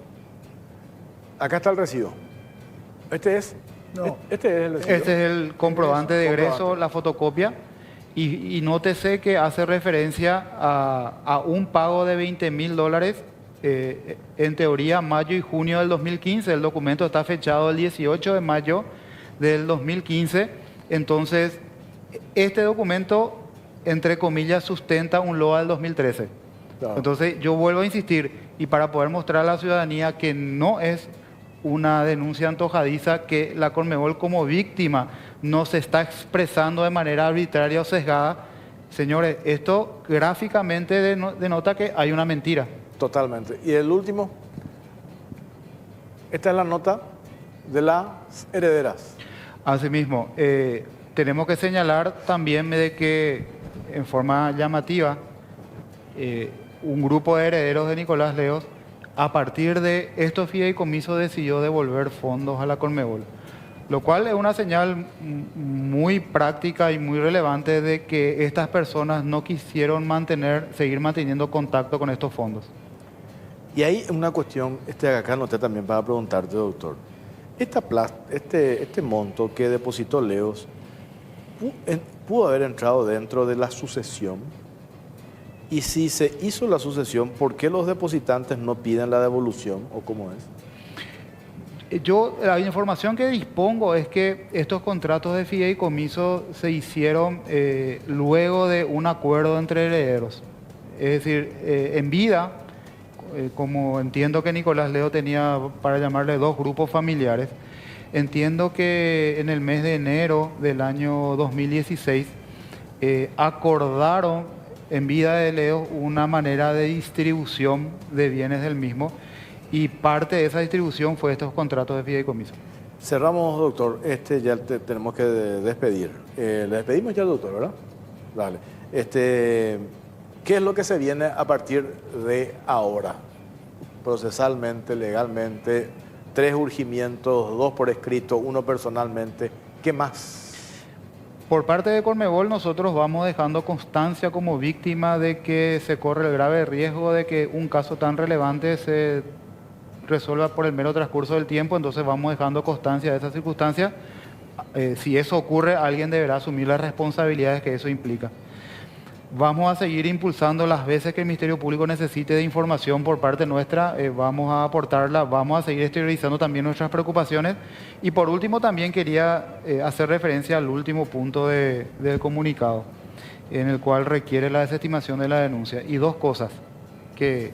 Acá está el recibo. Este es No. Este es el recibo. Este es el comprobante de egreso, Comprobante. la fotocopia. Y nótese que hace referencia a un pago de $20.000, en teoría mayo y junio del 2015. El documento está fechado el 18 de mayo del 2015. Entonces, este documento, entre comillas, sustenta un LOA del 2013. Claro. Entonces, yo vuelvo a insistir, y para poder mostrar a la ciudadanía que no es una denuncia antojadiza, que la Conmebol como víctima no se está expresando de manera arbitraria o sesgada. Señores, esto gráficamente denota que hay una mentira. Totalmente. Y el último, esta es la nota de las herederas. Asimismo, tenemos que señalar también de que, en forma llamativa, un grupo de herederos de Nicolás Leos, a partir de estos fideicomisos, decidió devolver fondos a la Conmebol, lo cual es una señal muy práctica y muy relevante de que estas personas no quisieron seguir manteniendo contacto con estos fondos. Y hay una cuestión, acá anoté también para preguntarte, doctor. Este monto que depositó Leos, ¿pudo haber entrado dentro de la sucesión? Y si se hizo la sucesión, ¿por qué los depositantes no piden la devolución o cómo es? La información que dispongo es que estos contratos de fideicomiso se hicieron luego de un acuerdo entre herederos. Es decir, en vida, como entiendo que Nicolás Leo tenía, para llamarle, 2 grupos familiares, entiendo que en el mes de enero del año 2016 acordaron en vida de Leo una manera de distribución de bienes del mismo, y parte de esa distribución fue estos contratos de fideicomiso. Cerramos, doctor. Ya tenemos que despedir. Le despedimos ya, doctor, ¿verdad? Dale. ¿Qué es lo que se viene a partir de ahora? Procesalmente, legalmente, 3 urgimientos, 2 por escrito, 1 personalmente. ¿Qué más? Por parte de Conmebol, nosotros vamos dejando constancia como víctima de que se corre el grave riesgo de que un caso tan relevante se resuelva por el mero transcurso del tiempo. Entonces vamos dejando constancia de esa circunstancia. Si eso ocurre, alguien deberá asumir las responsabilidades que eso implica. Vamos a seguir impulsando las veces que el Ministerio Público necesite de información por parte nuestra, vamos a aportarla, vamos a seguir exteriorizando también nuestras preocupaciones. Y por último, también quería hacer referencia al último punto del comunicado, en el cual requiere la desestimación de la denuncia. Y 2 cosas que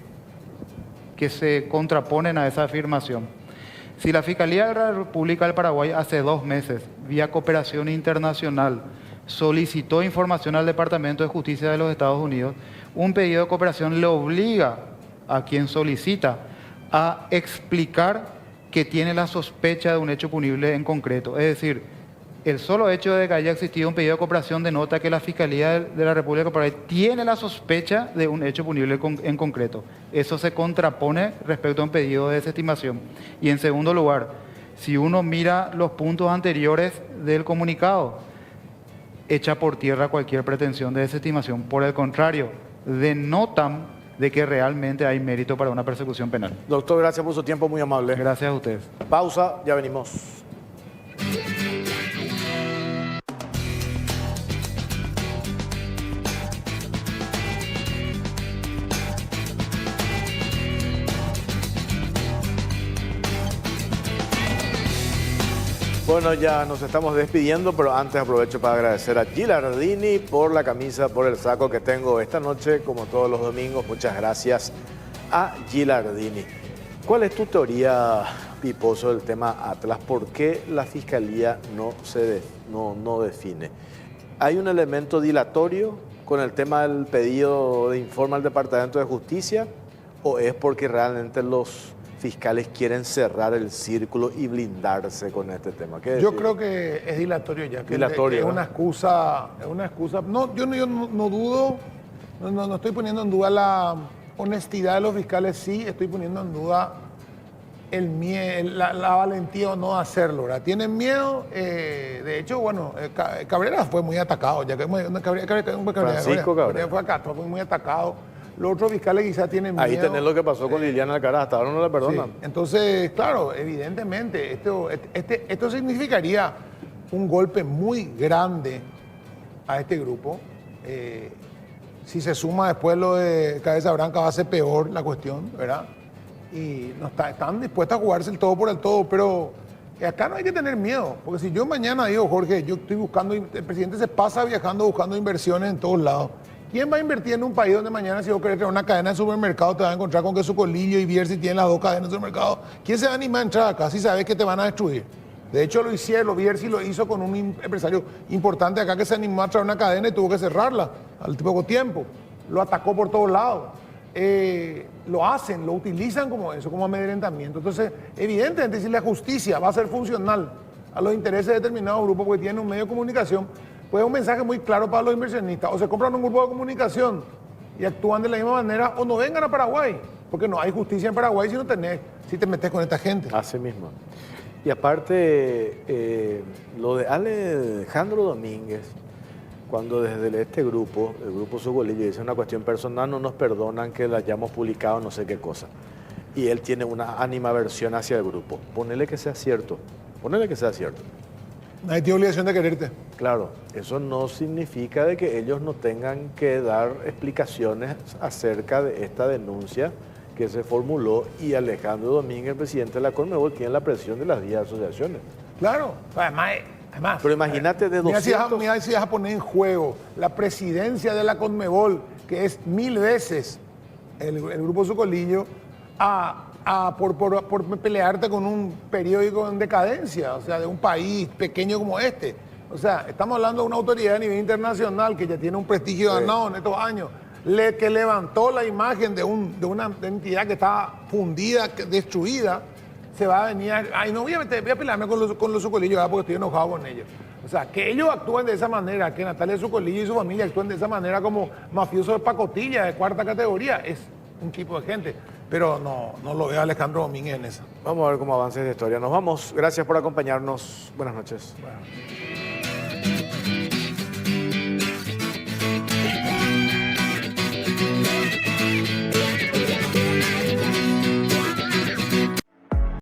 se contraponen a esa afirmación. Si la Fiscalía de la República del Paraguay hace 2 meses, vía cooperación internacional, solicitó información al Departamento de Justicia de los Estados Unidos, un pedido de cooperación le obliga a quien solicita a explicar que tiene la sospecha de un hecho punible en concreto. Es decir, el solo hecho de que haya existido un pedido de cooperación denota que la Fiscalía de la República del Paraguay tiene la sospecha de un hecho punible en concreto. Eso se contrapone respecto a un pedido de desestimación. Y en segundo lugar, si uno mira los puntos anteriores del comunicado, echa por tierra cualquier pretensión de desestimación. Por el contrario, denotan de que realmente hay mérito para una persecución penal. Doctor, gracias por su tiempo, muy amable. Gracias a ustedes. Pausa, ya venimos. Bueno, ya nos estamos despidiendo, pero antes aprovecho para agradecer a Gilardini por la camisa, por el saco que tengo esta noche, como todos los domingos. Muchas gracias a Gilardini. ¿Cuál es tu teoría, Piposo, del tema Atlas? ¿Por qué la Fiscalía no define? ¿Hay un elemento dilatorio con el tema del pedido de informe al Departamento de Justicia? ¿O es porque realmente los fiscales quieren cerrar el círculo y blindarse con este tema? Yo creo que es dilatorio ya, que Dilatorio, es ¿no? una excusa, No, yo no dudo, no estoy poniendo en duda la honestidad de los fiscales, sí estoy poniendo en duda el miedo, la valentía o no de hacerlo, ¿verdad? Tienen miedo, de hecho, bueno, Cabrera fue muy atacado, ya que Francisco Cabrera fue muy atacado. los otros fiscales quizás tienen miedo. Ahí tenés lo que pasó con Liliana Alcaraz, hasta ahora no la perdonan. Sí. Entonces, claro, evidentemente, esto significaría un golpe muy grande a este grupo. Si se suma después lo de Cabeza Branca va a ser peor la cuestión, ¿verdad? Y no están dispuestos a jugarse el todo por el todo, pero acá no hay que tener miedo, porque si yo mañana digo, Jorge, yo estoy buscando, el presidente se pasa viajando buscando inversiones en todos lados. ¿Quién va a invertir en un país donde mañana si vos querés crear una cadena de supermercados te vas a encontrar con que su Colillo y Bierzi tienen las dos cadenas de supermercados? ¿Quién se va a animar a entrar acá si sabes que te van a destruir? De hecho lo hicieron, Bierzi lo hizo con un empresario importante acá que se animó a traer una cadena y tuvo que cerrarla al poco tiempo. Lo atacó por todos lados. Lo hacen, lo utilizan como eso, como amedrentamiento. Entonces, evidentemente, si la justicia va a ser funcional a los intereses de determinados grupos porque tienen un medio de comunicación, pues es un mensaje muy claro para los inversionistas. O se compran un grupo de comunicación y actúan de la misma manera, o no vengan a Paraguay, porque no hay justicia en Paraguay si te metes con esta gente. Así mismo. Y aparte, lo de Alejandro Domínguez, cuando desde este grupo, el grupo Sucolillo, dice una cuestión personal, no nos perdonan que la hayamos publicado no sé qué cosa. Y él tiene una animaversión hacia el grupo. Ponele que sea cierto. Ponele que sea cierto. Nadie tiene obligación de quererte. Claro, eso no significa de que ellos no tengan que dar explicaciones acerca de esta denuncia que se formuló y Alejandro Domínguez, el presidente de la Conmebol, tiene la presión de las 10 asociaciones. Claro, además, pero imagínate de 200... Mira si vas a poner en juego la presidencia de la Conmebol, que es 1000 veces el grupo Sucolillo, por pelearte con un periódico en decadencia, o sea, de un país pequeño como este. O sea, estamos hablando de una autoridad a nivel internacional que ya tiene un prestigio ganado en estos años, que levantó la imagen de una entidad que estaba fundida, destruida. Se va a venir, no voy a pelearme con los Sucolillos porque estoy enojado con ellos. O sea, que ellos actúen de esa manera, que Natalia Sucolillo y su familia actúen de esa manera como mafiosos de pacotilla, de cuarta categoría, es un tipo de gente. Pero no lo veo a Alejandro Domínguez en esa. Vamos a ver cómo avanza esta historia. Nos vamos. Gracias por acompañarnos. Buenas noches. Bueno.